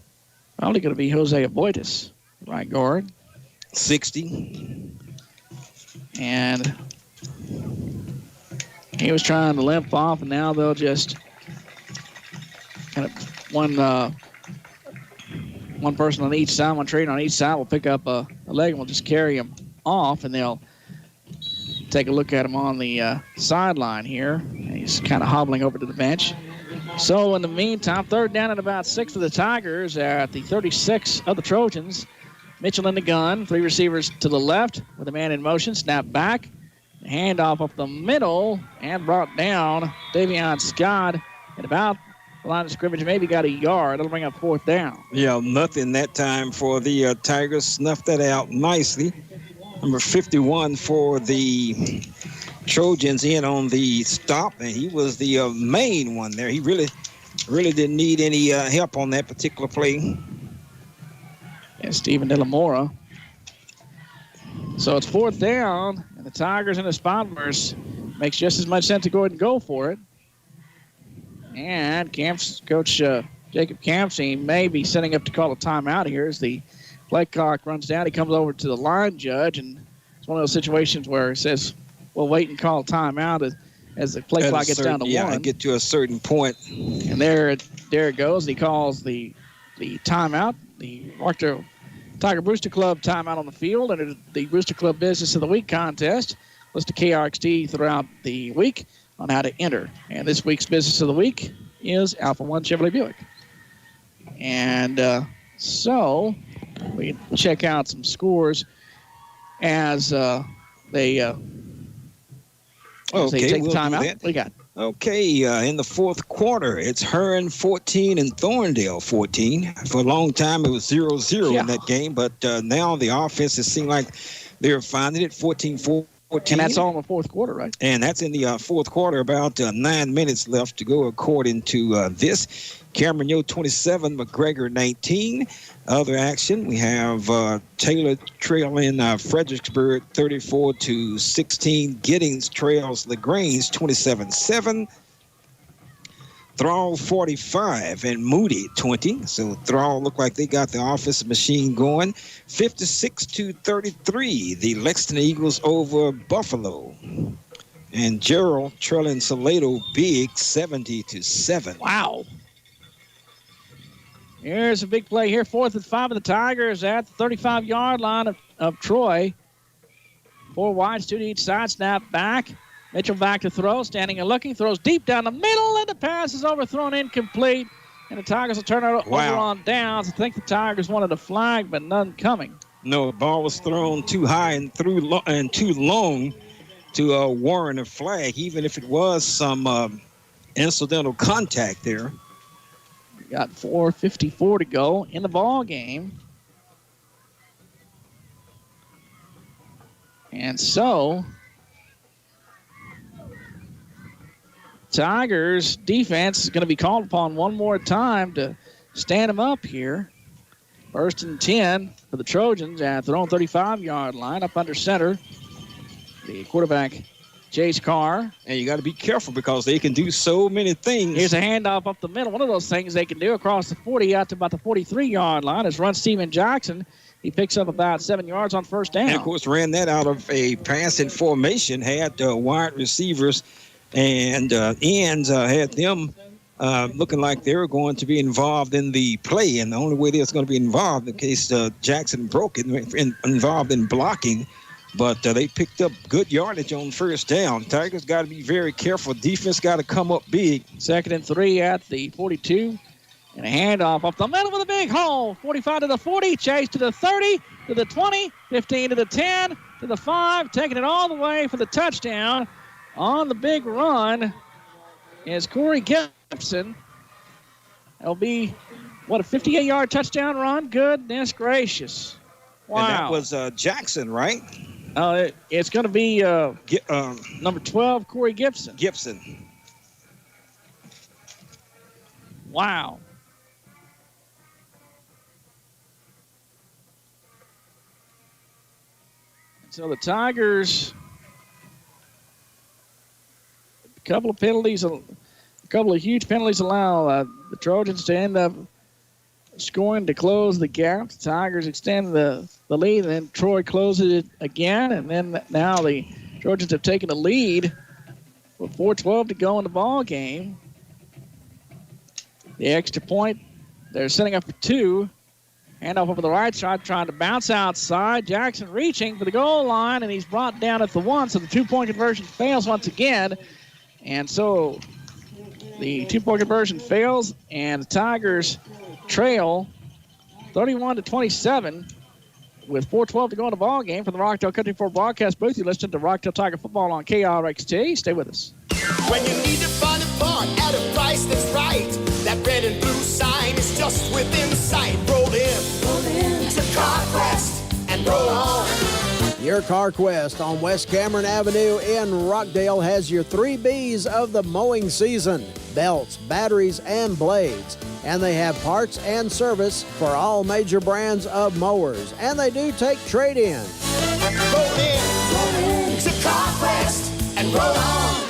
Probably going to be Jose Aboitis, right guard. 60. And he was trying to limp off, and now they'll just kind of one person on each side, one trainer on each side will pick up a leg and will just carry him off, and they'll take a look at him on the sideline here. And he's kind of hobbling over to the bench. So in the meantime, third down and about 6 for the Tigers at the 36 of the Trojans. Mitchell in the gun, 3 receivers to the left with a man in motion, snap back, handoff up the middle, and brought down Davion Scott at about the line of scrimmage, maybe got a yard. That'll bring up 4th down. Yeah, nothing that time for the Tigers. Snuffed that out nicely. Number 51 for the Trojans in on the stop, and he was the main one there. He really didn't need any help on that particular play. And Stephen De La Mora. So it's 4th down, and the Tigers in the spot verse makes just as much sense to go ahead and go for it. And Coach Jacob Campsey may be setting up to call a timeout here as the play clock runs down. He comes over to the line judge, and it's one of those situations where it says, we'll wait and call a timeout as the play clock gets down to 1. Yeah, get to a certain point. And there it goes. He calls the timeout, the Rockdale Tiger Brewster Club timeout on the field, and the Brewster Club Business of the Week contest. Listen to KRXT throughout the week on how to enter. And this week's Business of the Week is Alpha One Chevrolet Buick. And so we check out some scores as they take the time out. What do you got? Okay, in the 4th quarter, it's Hearn 14 and Thorndale 14. For a long time, it was 0-0 in that game, but now the offense, it seemed like they're finding it 14-14. And that's all in the 4th quarter, right? And that's in the 4th quarter, about 9 minutes left to go according to this. Cameron Yo 27, McGregor 19. Other action, we have Taylor trailing Fredericksburg 34-16. Giddings trails LaGrange 27-7. Thrall 45 and Moody 20. So Thrall looked like they got the offensive machine going. 56-33. The Lexington Eagles over Buffalo. And Gerald trailing Salado big 70-7. Wow. Here's a big play here. 4th and 5 of the Tigers at the 35-yard line of Troy. 4 wides, 2 to each side. Snap back. Mitchell back to throw. Standing and looking. Throws deep down the middle, and the pass is overthrown incomplete. And the Tigers will turn it over on downs. I think the Tigers wanted a flag, but none coming. No, the ball was thrown too high and too long to warrant a flag, even if it was some incidental contact there. Got 4:54 to go in the ball game. And so Tigers defense is going to be called upon one more time to stand them up here. 1st and 10 for the Trojans at their own 35-yard line, up under center. The quarterback, Chase Carr. And you got to be careful because they can do so many things. Here's a handoff up the middle. One of those things they can do across the 40 out to about the 43-yard line is run Steven Jackson. He picks up about 7 yards on 1st down. And, of course, ran that out of a passing formation, had wide receivers and ends, had them looking like they were going to be involved in the play, and the only way they was going to be involved in case Jackson broke it, involved in blocking. But they picked up good yardage on first down. Tigers got to be very careful. Defense got to come up big. 2nd and 3 at the 42. And a handoff up the middle with a big hole. 45 to the 40, chase to the 30, to the 20, 15 to the 10, to the 5, taking it all the way for the touchdown. On the big run is Corey Gibson. It'll be, a 58-yard touchdown run? Goodness gracious. Wow. And that was Jackson, right? It's going to be number 12, Corey Gibson. Wow. So the Tigers, a couple of huge penalties allow the Trojans to end up scoring to close the gap. The Tigers extend the lead, and then Troy closes it again, and then now the Trojans have taken the lead with 4:12 to go in the ball game. The extra point, they're setting up for 2. Handoff over the right side, trying to bounce outside. Jackson reaching for the goal line, and he's brought down at the 1, so the 2-point conversion fails once again. And so the 2-point conversion fails, and the Tigers trail 31-27 with 4:12 to go in the ball game. From the Rockdale Country Ford broadcast booth, you listen to Rockdale Tiger football on KRXT. Stay with us. When you need to find a part at a price that's right, that red and blue sign is just within sight. Roll in to CarQuest and roll on. Your CarQuest on West Cameron Avenue in Rockdale has your 3 B's of the mowing season: belts, batteries, and blades. And they have parts and service for all major brands of mowers. And they do take trade-in. Roll in to CarQuest and roll on.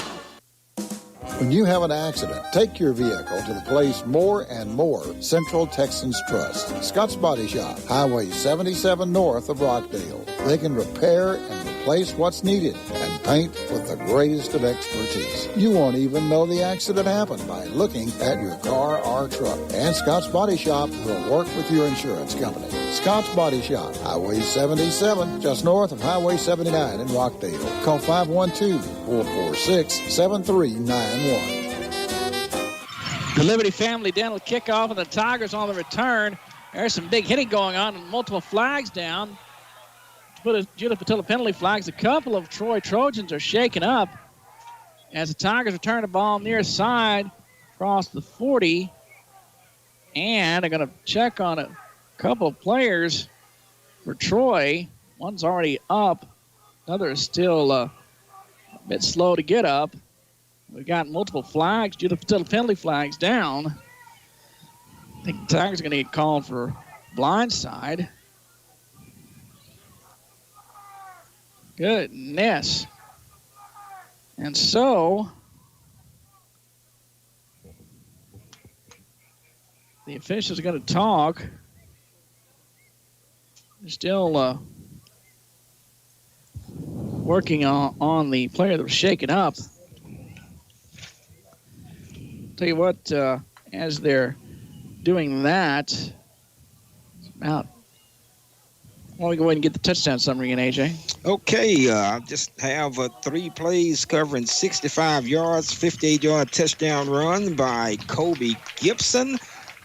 When you have an accident, take your vehicle to the place more and more Central Texans trust. Scott's Body Shop, Highway 77 north of Rockdale. They can repair and replace what's needed and paint with the greatest of expertise. You won't even know the accident happened by looking at your car or truck. And Scott's Body Shop will work with your insurance company. Scott's Body Shop, Highway 77, just north of Highway 79 in Rockdale. Call 512-446-7391. The Liberty Family Dental kickoff, and the Tigers on the return. There's some big hitting going on, and multiple flags down. Judith Patilla penalty flags. A couple of Troy Trojans are shaken up as the Tigers return the ball near side across the 40. And they're going to check on a couple of players for Troy. One's already up. Another is still a bit slow to get up. We've got multiple flags. Judith Patilla penalty flags down. I think the Tigers are going to get called for blindside. Goodness. And so the officials are going to talk. They're still working on the player that was shaken up. Tell you what, as they're doing that, why don't we go ahead and get the touchdown summary in, AJ? Okay, I just have 3 plays covering 65 yards, 58-yard touchdown run by Kobe Gibson.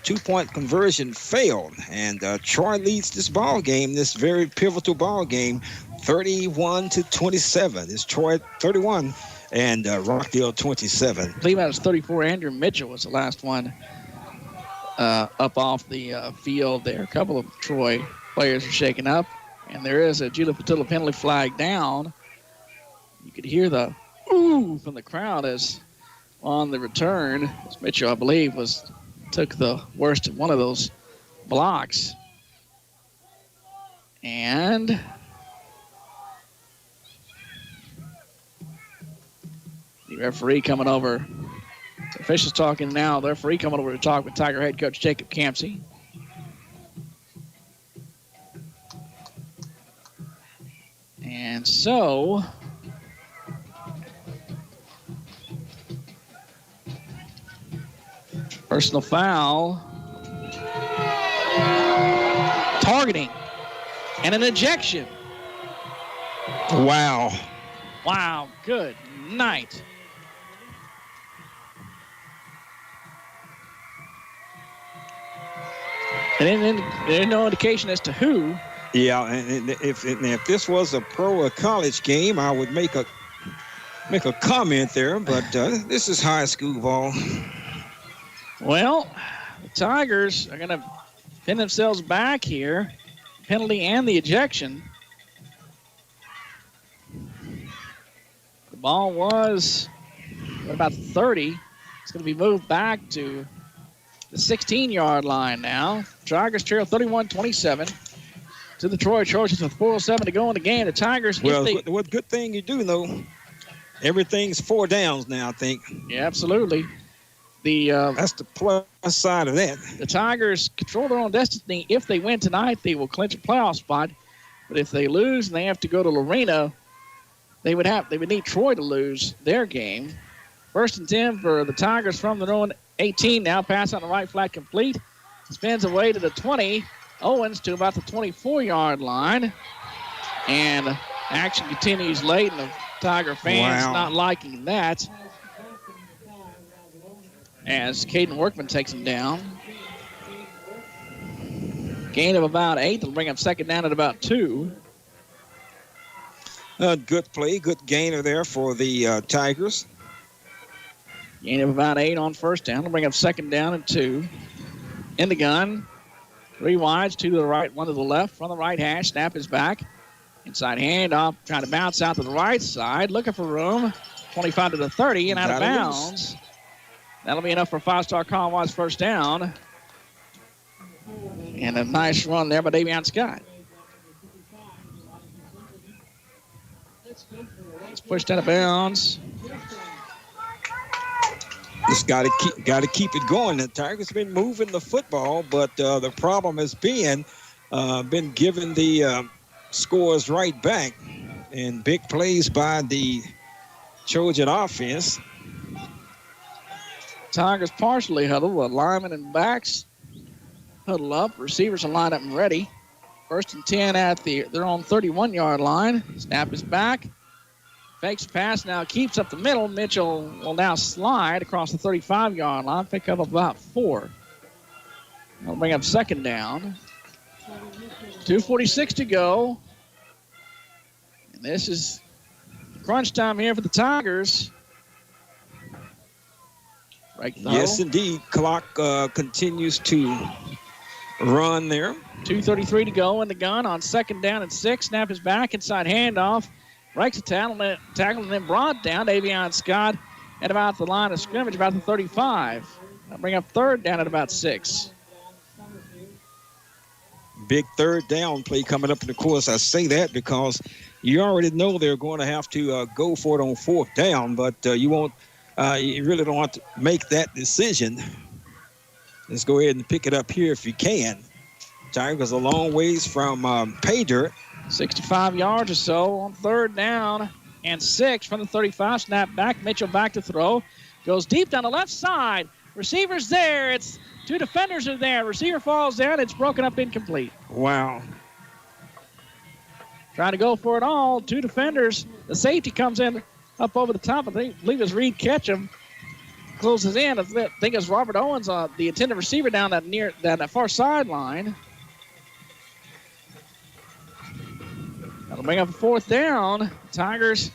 2-point conversion failed, and Troy leads this ball game, this very pivotal ball game, 31-27. It's Troy 31 and Rockdale 27. I believe that was 34. Andrew Mitchell was the last one up off the field there. A couple of Troy players are shaken up, and there is a Judith Patilla penalty flag down. You could hear the ooh from the crowd as on the return, as Mitchell, I believe, took the worst of one of those blocks. And the referee coming over. The officials talking now. The referee coming over to talk with Tiger head coach Jacob Campsey. And so Personal foul. Targeting. And an ejection. Wow. Wow, good night. And there's no indication as to who. Yeah, and if this was a pro or college game, I would make a comment there, but this is high school ball. Well, the Tigers are going to pin themselves back here. Penalty and the ejection. The ball was about 30. It's going to be moved back to the 16-yard line now. Tigers trail 31-27 to the Troy Trojans with 4:07 to go in the game. The Tigers, well, what good thing you do, though, everything's 4 downs now, I think. Yeah, absolutely. That's the plus side of that. The Tigers control their own destiny. If they win tonight, they will clinch a playoff spot. But if they lose and they have to go to Lorena, they would need Troy to lose their game. 1st and 10 for the Tigers from their own 18 now. Pass on the right flat complete. Spins away to the 20. Owens to about the 24-yard line. And action continues late, and the Tiger fans not liking that. As Caden Workman takes him down. Gain of about 8. They'll bring up 2nd down at about 2. Good play, good gainer there for the Tigers. Gain of about 8 on 1st down. They'll bring up 2nd down and 2. In the gun. 3 wides, 2 to the right, 1 to the left. From the right hash, snap is back. Inside handoff, trying to bounce out to the right side. Looking for room. 25 to the 30 and out of bounds. That'll be enough for 5-star Colorado 1st down. And a nice run there by Davion Scott. It's pushed out of bounds. Just got to keep it going. The Tigers have been moving the football, but the problem has been given the scores right back, and big plays by the Trojan offense. Tigers partially huddled. The linemen and backs huddle up. Receivers are lined up and ready. 1st and 10 at their own 31-yard line. Snap is back. Fakes pass, now keeps up the middle. Mitchell will now slide across the 35-yard line. Pick up about 4. They'll bring up 2nd down. 2:46 to go. And this is crunch time here for the Tigers. Yes, indeed. Clock continues to run there. 2:33 to go in the gun on 2nd down and 6. Snap is back, inside handoff. Breaks a tackle and then brought down. Davion Scott at about the line of scrimmage, about the 35. I'll bring up 3rd down at about 6. Big 3rd down play coming up. And, of course, I say that because you already know they're going to have to go for it on 4th down, but you really don't want to make that decision. Let's go ahead and pick it up here if you can. Tigers a long ways from pay dirt. 65 yards or so on 3rd down and 6 from the 35. Snap back. Mitchell back to throw. Goes deep down the left side. Receiver's there. It's 2 defenders are there. Receiver falls down. It's broken up incomplete. Wow. Trying to go for it all. 2 defenders. The safety comes in up over the top. I believe it's Reed Ketchum. Closes in. I think it's Robert Owens, the intended receiver down that far sideline. That'll bring up a 4th down. Tigers,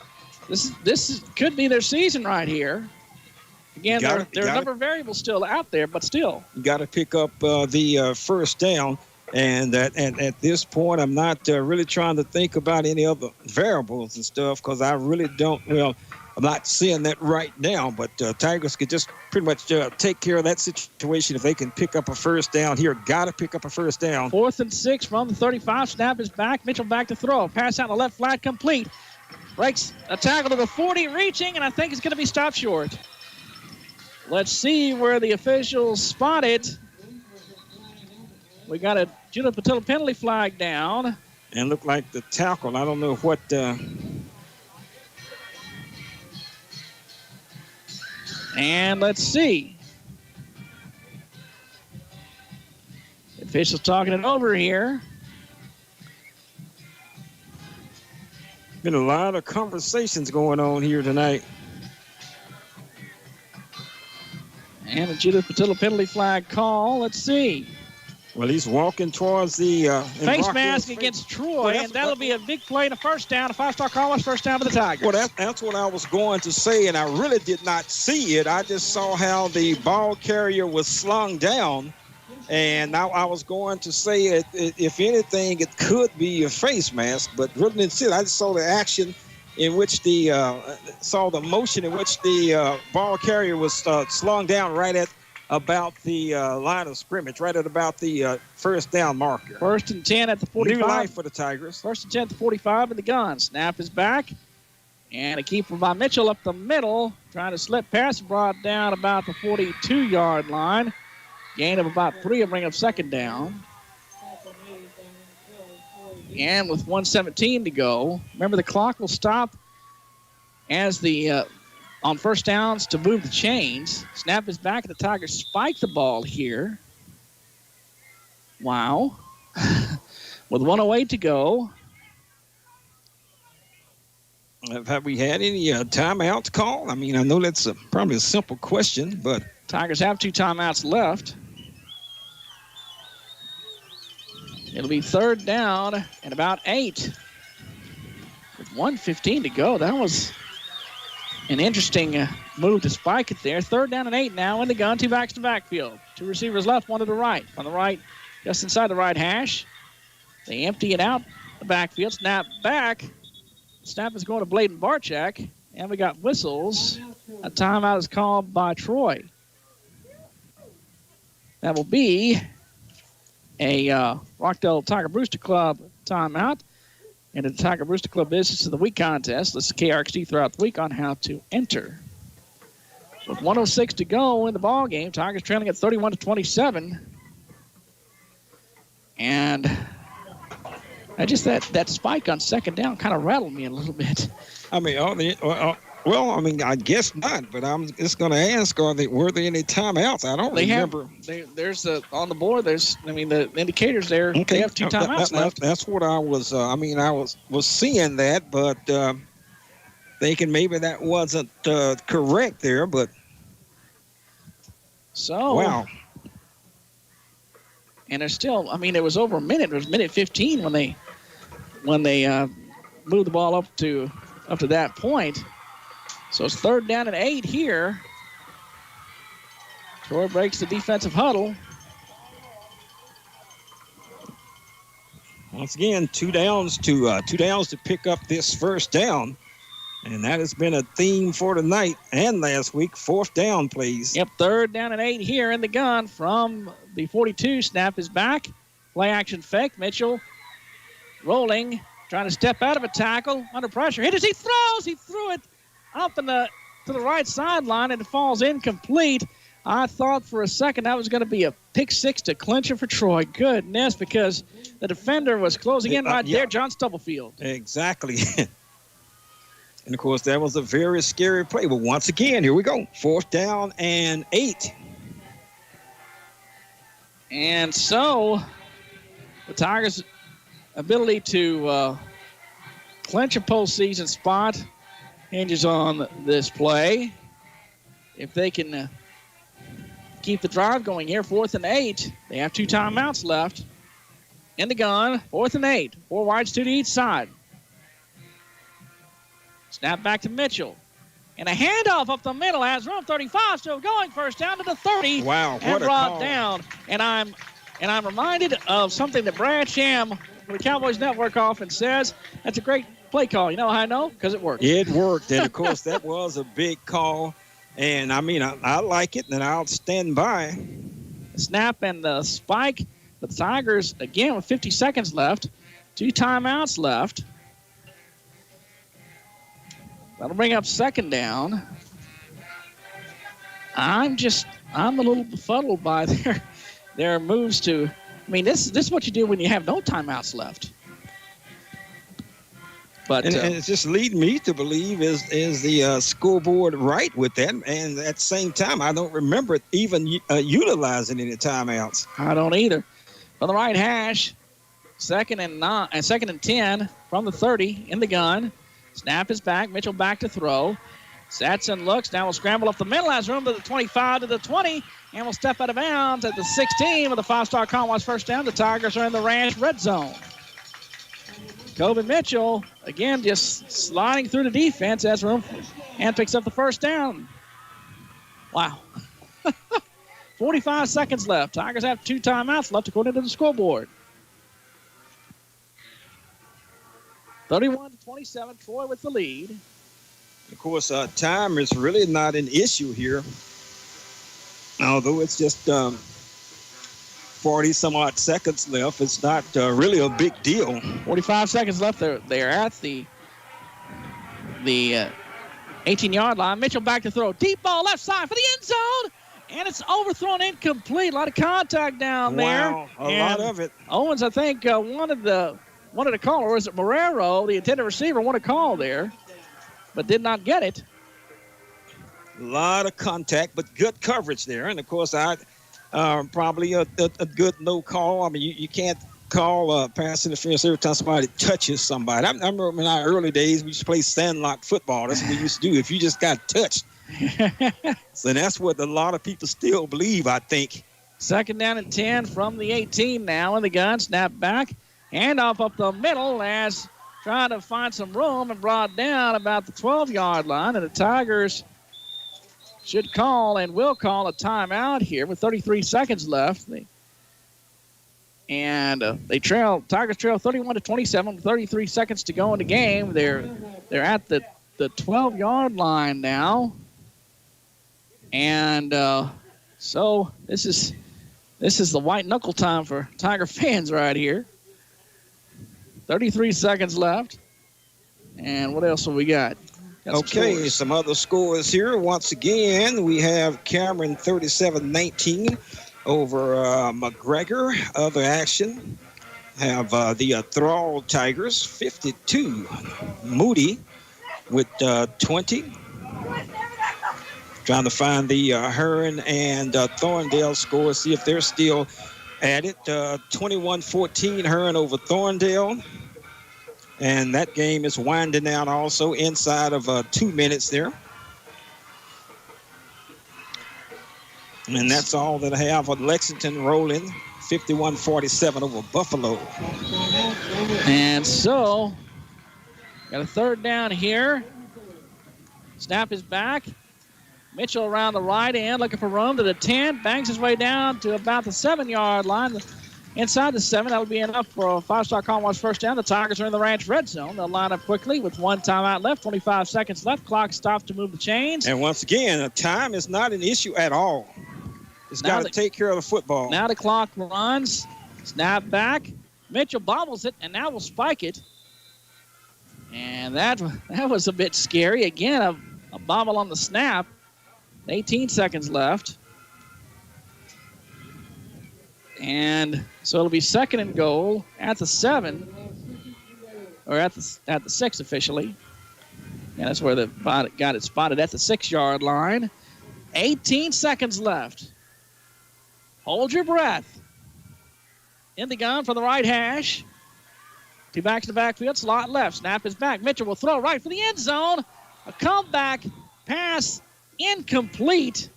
this could be their season right here. Again, there are a number of variables still out there, but still. You got to pick up the 1st down. And at this point, I'm not really trying to think about any other variables and stuff because I really don't. Well, I'm not seeing that right now. But Tigers could just pretty much take care of that situation if they can pick up a 1st down here. Got to pick up a 1st down. 4th and 6 from the 35. Snap is back. Mitchell back to throw. Pass out the left flat complete. Breaks a tackle to the 40, reaching, and I think it's going to be stopped short. Let's see where the officials spot it. We got a Judah Patillo penalty flag down. And looked like the tackle. I don't know what. And let's see. Officials talking it over here. Been a lot of conversations going on here tonight. And a Judith Patillo penalty flag call. Let's see. Well, he's walking towards the face mask against Troy, and that'll be a big play and a first down. A 5-star call was first down for the Tigers. Well, that's what I was going to say, and I really did not see it. I just saw how the ball carrier was slung down, and I was going to say, if anything, it could be a face mask, but really didn't see it. I just saw the action in which saw the motion in which the ball carrier was slung down right at about the line of scrimmage, right at about the first down marker. 1st and 10 at the 45. New life for the Tigers. 1st and 10 at the 45 in the gun. Snap is back. And a keeper by Mitchell up the middle. Trying to slip pass, brought down about the 42-yard line. Gain of about 3 will bring up second down. And with 1:17 to go, remember the clock will stop as the on first downs to move the chains. Snap is back, and the Tigers spike the ball here. Wow. With 1:08 to go. Have we had any timeouts called? I mean, I know that's probably a simple question, but Tigers have 2 timeouts left. It'll be 3rd down and about 8. With 1:15 to go, that was an interesting move to spike it there. 3rd down and 8 now in the gun. 2 backs to backfield. 2 receivers left, 1 to the right. On the right, just inside the right hash. They empty it out the backfield. Snap back. Snap is going to Bladen Barchak. And we got whistles. A timeout is called by Troy. That will be a Rockdale Tiger Brewster Club timeout. And the Tiger Brewster Club Business of the Week contest. This is KRXT throughout the week on how to enter. With 1:06 to go in the ball game, Tigers trailing at 31-27. And that spike on second down kind of rattled me a little bit. I mean, well, I mean, I guess not, but I'm just going to ask, were there any timeouts? I don't remember. There's on the board, the indicators there, okay. They have 2 timeouts left. That's what I was, I was seeing that, but thinking maybe that wasn't correct there, but. So. Wow. And there's still, it was over a minute. It was minute 15 when they moved the ball up to that point. So it's 3rd down and 8 here. Troy breaks the defensive huddle. Once again, two downs to pick up this first down. And that has been a theme for tonight and last week. 4th down, please. Yep, 3rd down and 8 here in the gun from the 42. Snap is back. Play action fake. Mitchell rolling, trying to step out of a tackle. Under pressure. Hit as he throws. He threw it up to the right sideline, and it falls incomplete. I thought for a second that was going to be a pick 6 to clinch it for Troy. Goodness, because the defender was closing in right there, John Stubblefield. Exactly. And, of course, that was a very scary play. But once again, here we go. 4th down and 8. And so the Tigers' ability to clinch a postseason spot hinges on this play. If they can keep the drive going here, 4th and 8. They have 2 timeouts left. In the gun, 4th and 8. 4 wides, 2 to each side. Snap back to Mitchell. And a handoff up the middle has room. 35 still going. First down to the 30. Wow, what and a brought call. Down. And I'm reminded of something that Brad Sham from the Cowboys Network often says. That's a great play call. You know how I know? Because it worked. It worked. And, of course, that was a big call. And, I like it, and I'll stand by. The snap and the spike. The Tigers, again, with 50 seconds left. 2 timeouts left. That'll bring up second down. I'm a little befuddled by their moves to. This is what you do when you have no timeouts left. But and it's just leading me to believe is the scoreboard right with that. And at the same time, I don't remember even utilizing any timeouts. I don't either. from the right hash. Second and 10 from the 30 in the gun. Snap is back. Mitchell back to throw. Satson looks. Now will scramble up the middle. Has room to the 25 to the 20. And will step out of bounds at the 16 with a 5-star Commonwealth first down. The Tigers are in the Ranch red zone. Kobe Mitchell, again, just sliding through the defense. Has room and picks up the first down. Wow. 45 seconds left. Tigers have 2 timeouts left according to the scoreboard. 31-27, Troy with the lead. Of course, time is really not an issue here. Although it's just 40-some-odd seconds left, it's not really a big deal. 45 seconds left. They're at the 18-yard line. Mitchell back to throw. Deep ball left side for the end zone. And it's overthrown incomplete. A lot of contact down there. Wow, a lot of it. Owens, I think, wanted to call, or was it Marrero, the intended receiver, wanted a call there, but did not get it. A lot of contact, but good coverage there. And, of course, probably a good no call. I mean, you can't call pass interference every time somebody touches somebody. I remember in our early days, we used to play sandlot football. That's what we used to do. If you just got touched. So that's what a lot of people still believe, I think. Second down and 10 from the 18 now in the gun. Snap back. Handoff up the middle as trying to find some room and brought down about the 12-yard line. And the Tigers should call and will call a timeout here with 33 seconds left. Tigers trail 31-27 with 33 seconds to go in the game. They're at the 12-yard line now. And so this is the white knuckle time for Tiger fans right here. 33 seconds left. And what else have we got? Okay, some other scores here. Once again, we have Cameron 37-19 over McGregor. Other action have the Thrall Tigers 52. Moody with 20. Trying to find the Hearn and Thorndale scores, see if they're still at it. 21-14 Hearn over Thorndale. And that game is winding down also inside of 2 minutes there. And that's all that I have on Lexington rolling 51-47 over Buffalo. And so, got a third down here. Snap is back. Mitchell around the right end, looking for room to the 10. Bangs his way down to about the 7-yard line. Inside the 7, that would be enough for a 5-star Commonwealth first down. The Tigers are in the Ranch red zone. They'll line up quickly with 1 timeout left, 25 seconds left. Clock stops to move the chains. And once again, time is not an issue at all. It's got to take care of the football. Now the clock runs. Snap back. Mitchell bobbles it, and now will spike it. And that was a bit scary. Again, a bobble on the snap. 18 seconds left. And so it'll be second and goal at the 7, or at the 6 officially. And that's where got it spotted at the 6-yard line. 18 seconds left. Hold your breath. In the gun for the right hash. 2 backs in the backfield, slot left. Snap is back. Mitchell will throw right for the end zone. A comeback pass incomplete.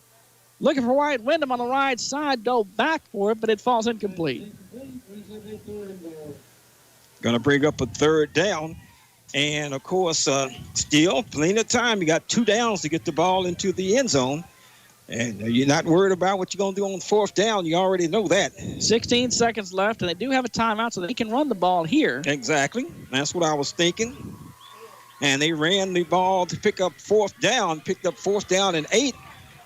Looking for Wyatt Wyndham on the right side. Dove back for it, but it falls incomplete. Going to bring up a third down. And, of course, still plenty of time. You got 2 downs to get the ball into the end zone. And you're not worried about what you're going to do on 4th down. You already know that. 16 seconds left, and they do have a timeout so they can run the ball here. Exactly. That's what I was thinking. And they ran the ball to pick up 4th down. Picked up 4th down and 8.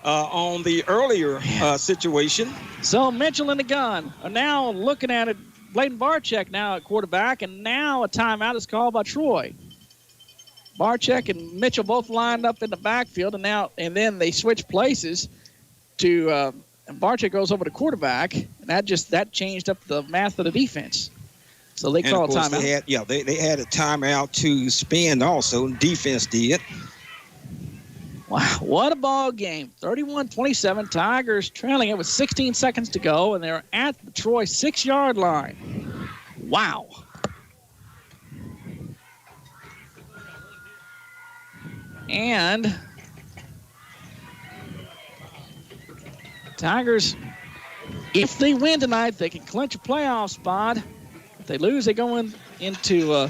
On the earlier situation. So Mitchell in the gun. Now looking at it, Bladen Barczyk now at quarterback, and now a timeout is called by Troy. Barczyk and Mitchell both lined up in the backfield, and then they switch places to and Barczyk goes over to quarterback, and that changed up the math of the defense. So they call a timeout. They had a timeout to spend also. Defense did. Wow, what a ball game. 31-27, Tigers trailing it with 16 seconds to go, and they're at the Troy 6-yard line. Wow. And Tigers, if they win tonight, they can clinch a playoff spot. If they lose, they go into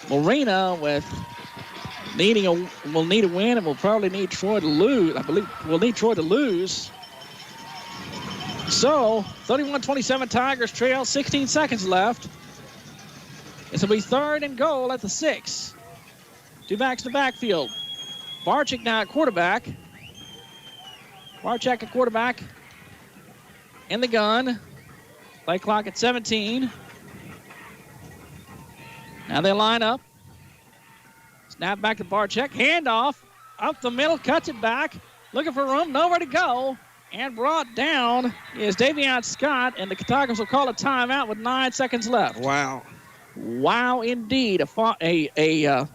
Marina with we'll need a win, and we'll probably need Troy to lose. I believe we'll need Troy to lose. So, 31-27, Tigers trail, 16 seconds left. This will be 3rd and goal at the 6. Two backs to the backfield. Barczyk now at quarterback. Barczyk at quarterback. In the gun. Play clock at 17. Now they line up. Snap back to Barczyk. Handoff. Up the middle. Cuts it back. Looking for room. Nowhere to go. And brought down is Davion Scott. And the Tigers will call a timeout with 9 seconds left. Wow. Wow, indeed. A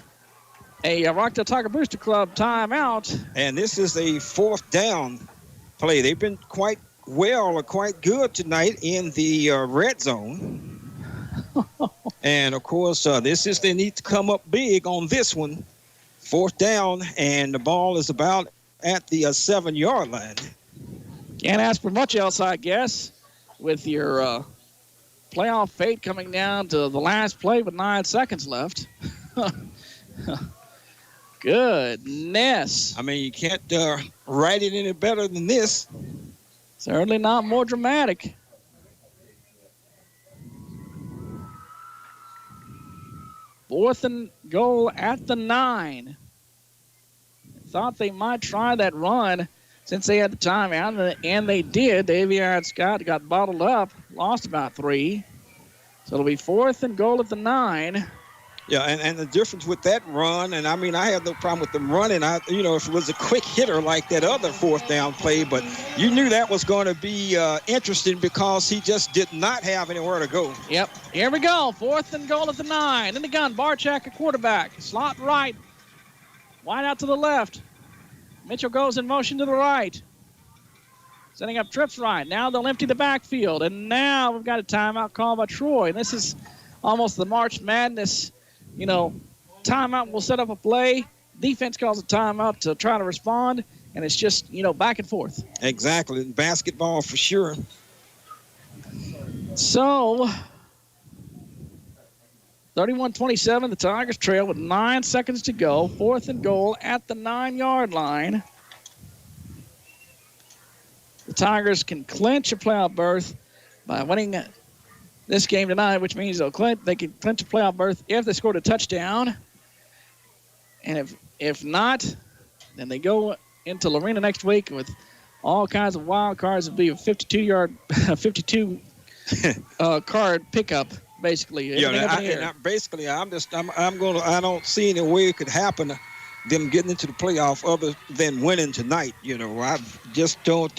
Rockdale Tiger Booster Club timeout. And this is a 4th down play. They've been quite good tonight in the red zone. And, of course, they need to come up big on this one. 4th down, and the ball is about at the 7-yard line. Can't ask for much else, I guess, with your playoff fate coming down to the last play with 9 seconds left. Goodness. I mean, you can't write it any better than this. Certainly not more dramatic. Fourth and goal at the 9. Thought they might try that run since they had the timeout, and they did. Davion Scott got bottled up, lost about 3. So it'll be 4th and goal at the 9. Yeah, and the difference with that run, and I mean, I have no problem with them running. If it was a quick hitter like that other 4th down play, but you knew that was going to be interesting because he just did not have anywhere to go. Yep. Here we go. 4th and goal at the 9. In the gun, Barczyk, a quarterback. Slot right. Wide out to the left. Mitchell goes in motion to the right. Setting up trips right. Now they'll empty the backfield. And now we've got a timeout called by Troy. And this is almost the March Madness, timeout will set up a play. Defense calls a timeout to try to respond. And it's just, back and forth. Exactly. Basketball for sure. So, 31-27, the Tigers trail with 9 seconds to go. 4th and goal at the 9-yard line. The Tigers can clinch a playoff berth by winning this game tonight, which means they can clinch a playoff berth if they scored a touchdown. And if not, then they go into Lorena next week with all kinds of wild cards. It'll be a 52 card pickup, basically. I don't see any way it could happen, them getting into the playoff other than winning tonight. I just don't.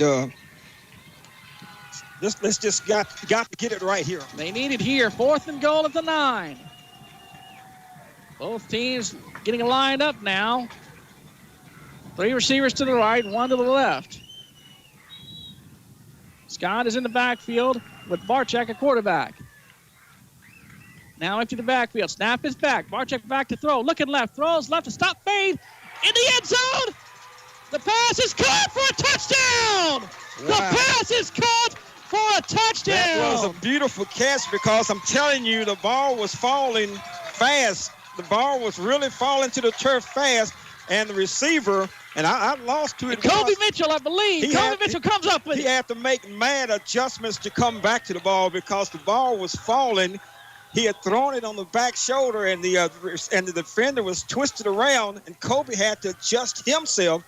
Let's just got to get it right here. They need it here. 4th and goal at the 9. Both teams getting lined up now. 3 receivers to the right, 1 to the left. Scott is in the backfield with Barczyk at quarterback. Now empty the backfield. Snap is back. Barczyk back to throw. Looking left. Throws left to stop. Fade. In the end zone. The pass is caught for a touchdown. Wow. The pass is caught for a touchdown. That was a beautiful catch because I'm telling you, the ball was falling fast. The ball was really falling to the turf fast, and the receiver, and I lost to it. Kobe Mitchell, I believe. Mitchell comes up with it. He had to make mad adjustments to come back to the ball because the ball was falling. He had thrown it on the back shoulder, and the defender was twisted around, and Kobe had to adjust himself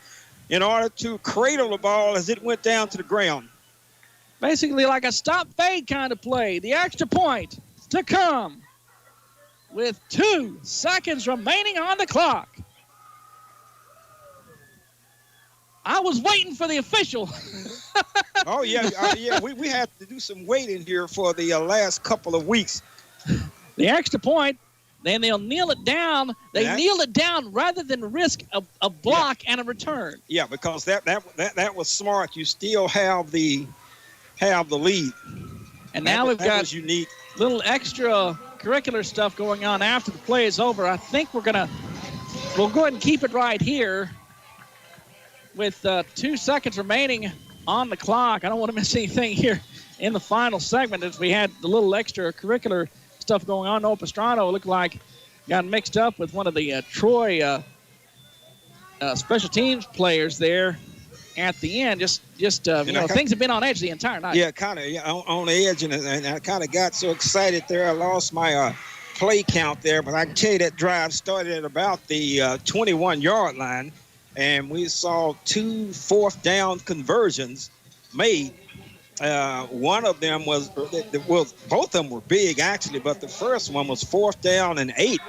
in order to cradle the ball as it went down to the ground. Basically like a stop-fade kind of play. The extra point to come with 2 seconds remaining on the clock. I was waiting for the official. Oh, yeah. We had to do some waiting here for the last couple of weeks. The extra point then they'll kneel it down. They kneel it down rather than risk a block and a return. Yeah, because that was smart. You still have the lead. And now we've got was unique. Little extra curricular stuff going on after the play is over. I think we'll go ahead and keep it right here with 2 seconds remaining on the clock. I don't want to miss anything here in the final segment as we had the little extra curricular stuff going on. Noah Pastrano looked like got mixed up with one of the Troy special teams players there at the end. Just things have been on edge the entire night. Yeah, kind of on edge, and I kind of got so excited there I lost my play count there. But I can tell you that drive started at about the 21-yard line, and we saw 2 fourth-down conversions made. One of them was both of them were big actually, but the first one was 4th down and 8.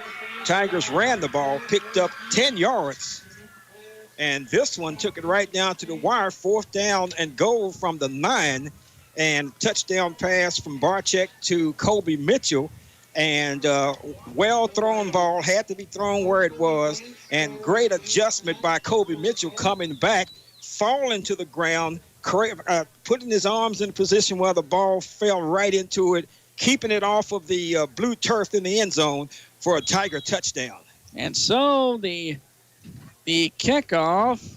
Tigers ran the ball, picked up 10 yards. And this one took it right down to the wire, 4th down and goal from the 9, and touchdown pass from Barczyk to Kobe Mitchell. And well-thrown ball, had to be thrown where it was, and great adjustment by Kobe Mitchell coming back, falling to the ground, putting his arms in a position where the ball fell right into it, keeping it off of the blue turf in the end zone for a Tiger touchdown. And so the kickoff,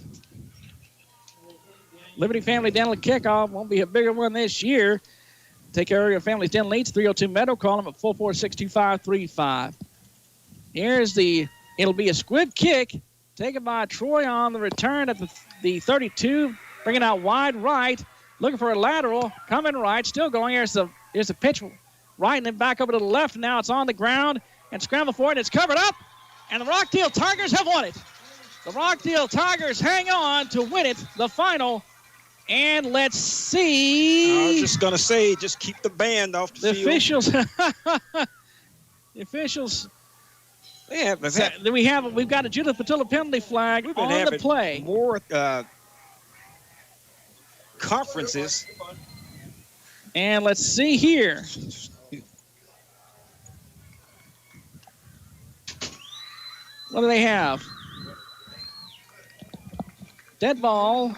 Liberty Family Dental kickoff, won't be a bigger one this year. Take care of your family's dental needs. 302 Meadow. Call them at 446-2535. It'll be a squib kick taken by Troy on the return at the 32, bringing out wide right, looking for a lateral, coming right, still going. Here's a pitch right and then back over to the left. Now it's on the ground and scramble for it. It's covered up, and the Rockdale Tigers have won it. The Rockdale Tigers hang on to win it, the final. And let's see. I was just going to say, just keep the band off the field. The officials. We've got a Judith Patilla penalty flag on the play. More conferences. And let's see here. What do they have? Dead ball.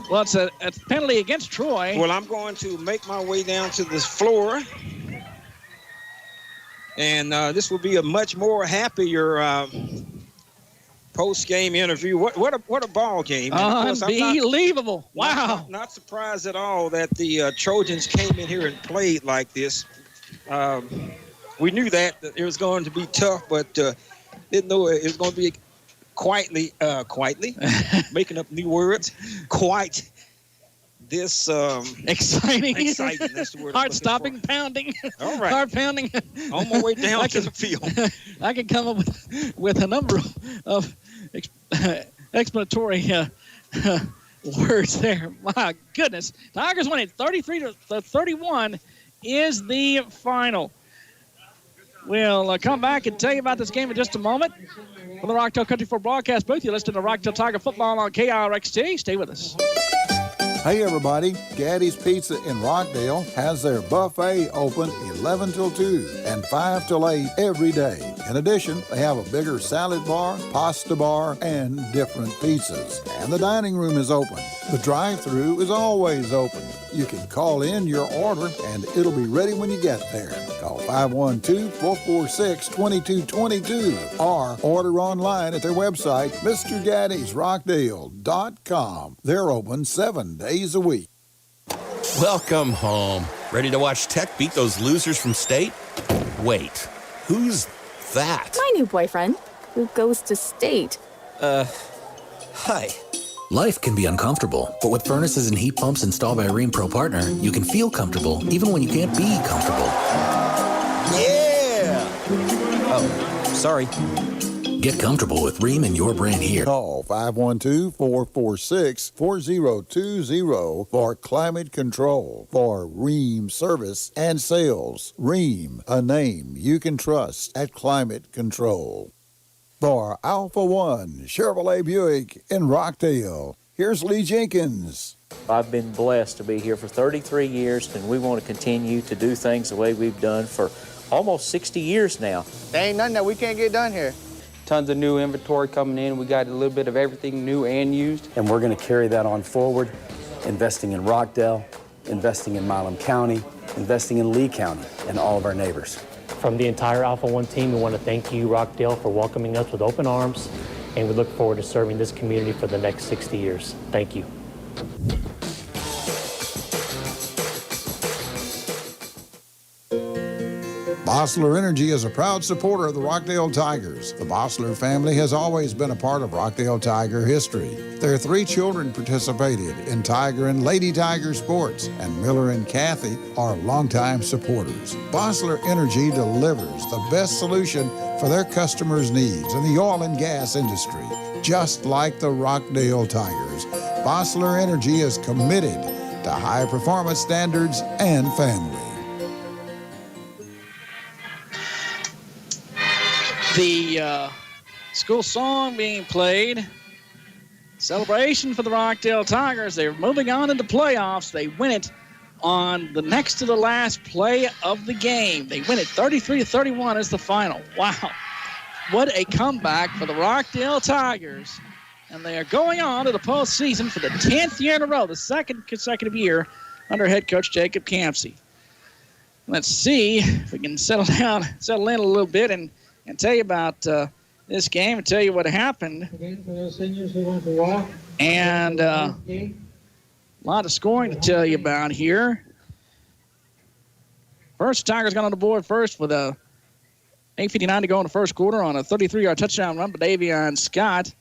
Well, it's a penalty against Troy. Well, I'm going to make my way down to this floor. And this will be a much more happier post-game interview. What a ball game. Unbelievable. Wow. Not surprised at all that the Trojans came in here and played like this. We knew that it was going to be tough, but didn't know it was going to be quietly, making up new words, quite this exciting. That's the word. Heart-stopping, pounding. All right. Heart pounding. On my way down to the field. I can come up with a number of explanatory words there. My goodness. Tigers winning 33-31 is the final. We'll come back and tell you about this game in just a moment. From the Rockdale Country 4 broadcast booth, you're listening to Rockdale Tiger Football on KRXT. Stay with us. Hey everybody, Gaddy's Pizza in Rockdale has their buffet open 11 till 2 and 5 till 8 every day. In addition, they have a bigger salad bar, pasta bar, and different pizzas. And the dining room is open. The drive-thru is always open. You can call in your order and it'll be ready when you get there. Call 512-446-2222 or order online at their website, MrGaddy'sRockdale.com. They're open 7 days a week. Welcome home. Ready to watch Tech beat those losers from state? Wait, who's that? My new boyfriend, who goes to state. Hi. Life can be uncomfortable, but with furnaces and heat pumps installed by Rheem Pro Partner, you can feel comfortable even when you can't be comfortable. Yeah! Oh, sorry. Get comfortable with Rheem and your brand here. Call 512-446-4020 for climate control for Rheem service and sales. Rheem, a name you can trust at Climate Control. For Alpha One Chevrolet Buick in Rockdale, here's Lee Jenkins. I've been blessed to be here for 33 years, and we want to continue to do things the way we've done for almost 60 years now. There ain't nothing that we can't get done here. Tons of new inventory coming in. We got a little bit of everything new and used. And we're going to carry that on forward, investing in Rockdale, investing in Milam County, investing in Lee County, and all of our neighbors. From the entire Alpha One team, we want to thank you, Rockdale, for welcoming us with open arms, and we look forward to serving this community for the next 60 years. Thank you. Bossler Energy is a proud supporter of the Rockdale Tigers. The Bossler family has always been a part of Rockdale Tiger history. Their 3 children participated in Tiger and Lady Tiger sports, and Miller and Kathy are longtime supporters. Bossler Energy delivers the best solution for their customers' needs in the oil and gas industry. Just like the Rockdale Tigers, Bossler Energy is committed to high performance standards and family. The school song being played. Celebration for the Rockdale Tigers. They're moving on into playoffs. They win it on the next to the last play of the game. They win it 33-31 as the final. Wow. What a comeback for the Rockdale Tigers. And they are going on to the postseason for the 10th year in a row, the second consecutive year under head coach Jacob Campsey. Let's see if we can settle in a little bit and tell you about this game and tell you what happened. And a lot of scoring to tell you about here. First, the Tigers got on the board first with a 8:59 to go in the first quarter on a 33-yard touchdown run by Davion Scott.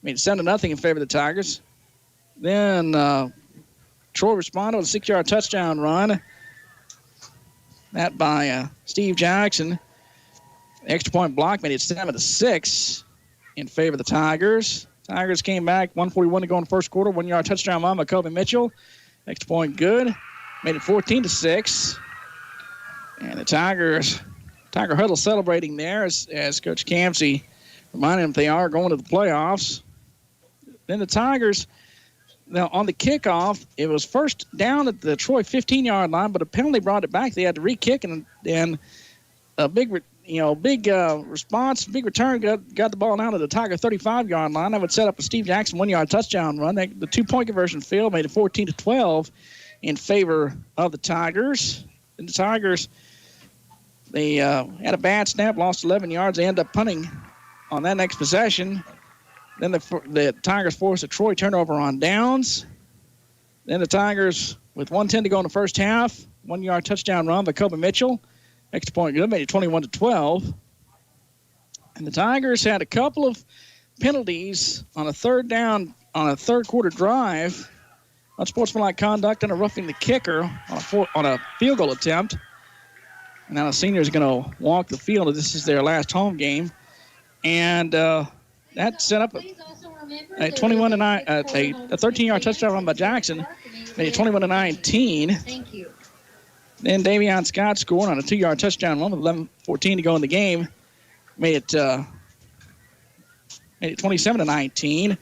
Made it 7-0 in favor of the Tigers. Then Troy responded with a 6-yard touchdown run. That by Steve Jackson. Extra point block made it 7-6 in favor of the Tigers. Tigers came back, 1:41 to go in the first quarter. 1-yard touchdown run by Kobe Mitchell. Extra point good. Made it 14-6. And the Tiger huddle celebrating there as Coach Campsey reminded them they are going to the playoffs. Then the Tigers, now on the kickoff, it was first down at the Troy 15-yard line, but a penalty brought it back. They had to re-kick, and a big response, big return, got the ball down to the Tiger 35-yard line. That would set up a Steve Jackson 1-yard touchdown run. The 2-point conversion failed, made it 14-12 in favor of the Tigers. And the Tigers, they had a bad snap, lost 11 yards. They ended up punting on that next possession. Then the Tigers forced a Troy turnover on downs. Then the Tigers, with 1:10 to go in the first half, 1-yard touchdown run by Kobe Mitchell. Extra point good, made it 21-12. And the Tigers had a couple of penalties on a third down on a third quarter drive. Unsportsmanlike conduct and a roughing the kicker on a field goal attempt. And now the seniors are going to walk the field. This is their last home game. And that set up a 13-yard touchdown run by Jackson. Made it 21-19. Thank you. Then Davion Scott scored on a 2-yard touchdown run with 11:14 to go in the game. Made it 27-19.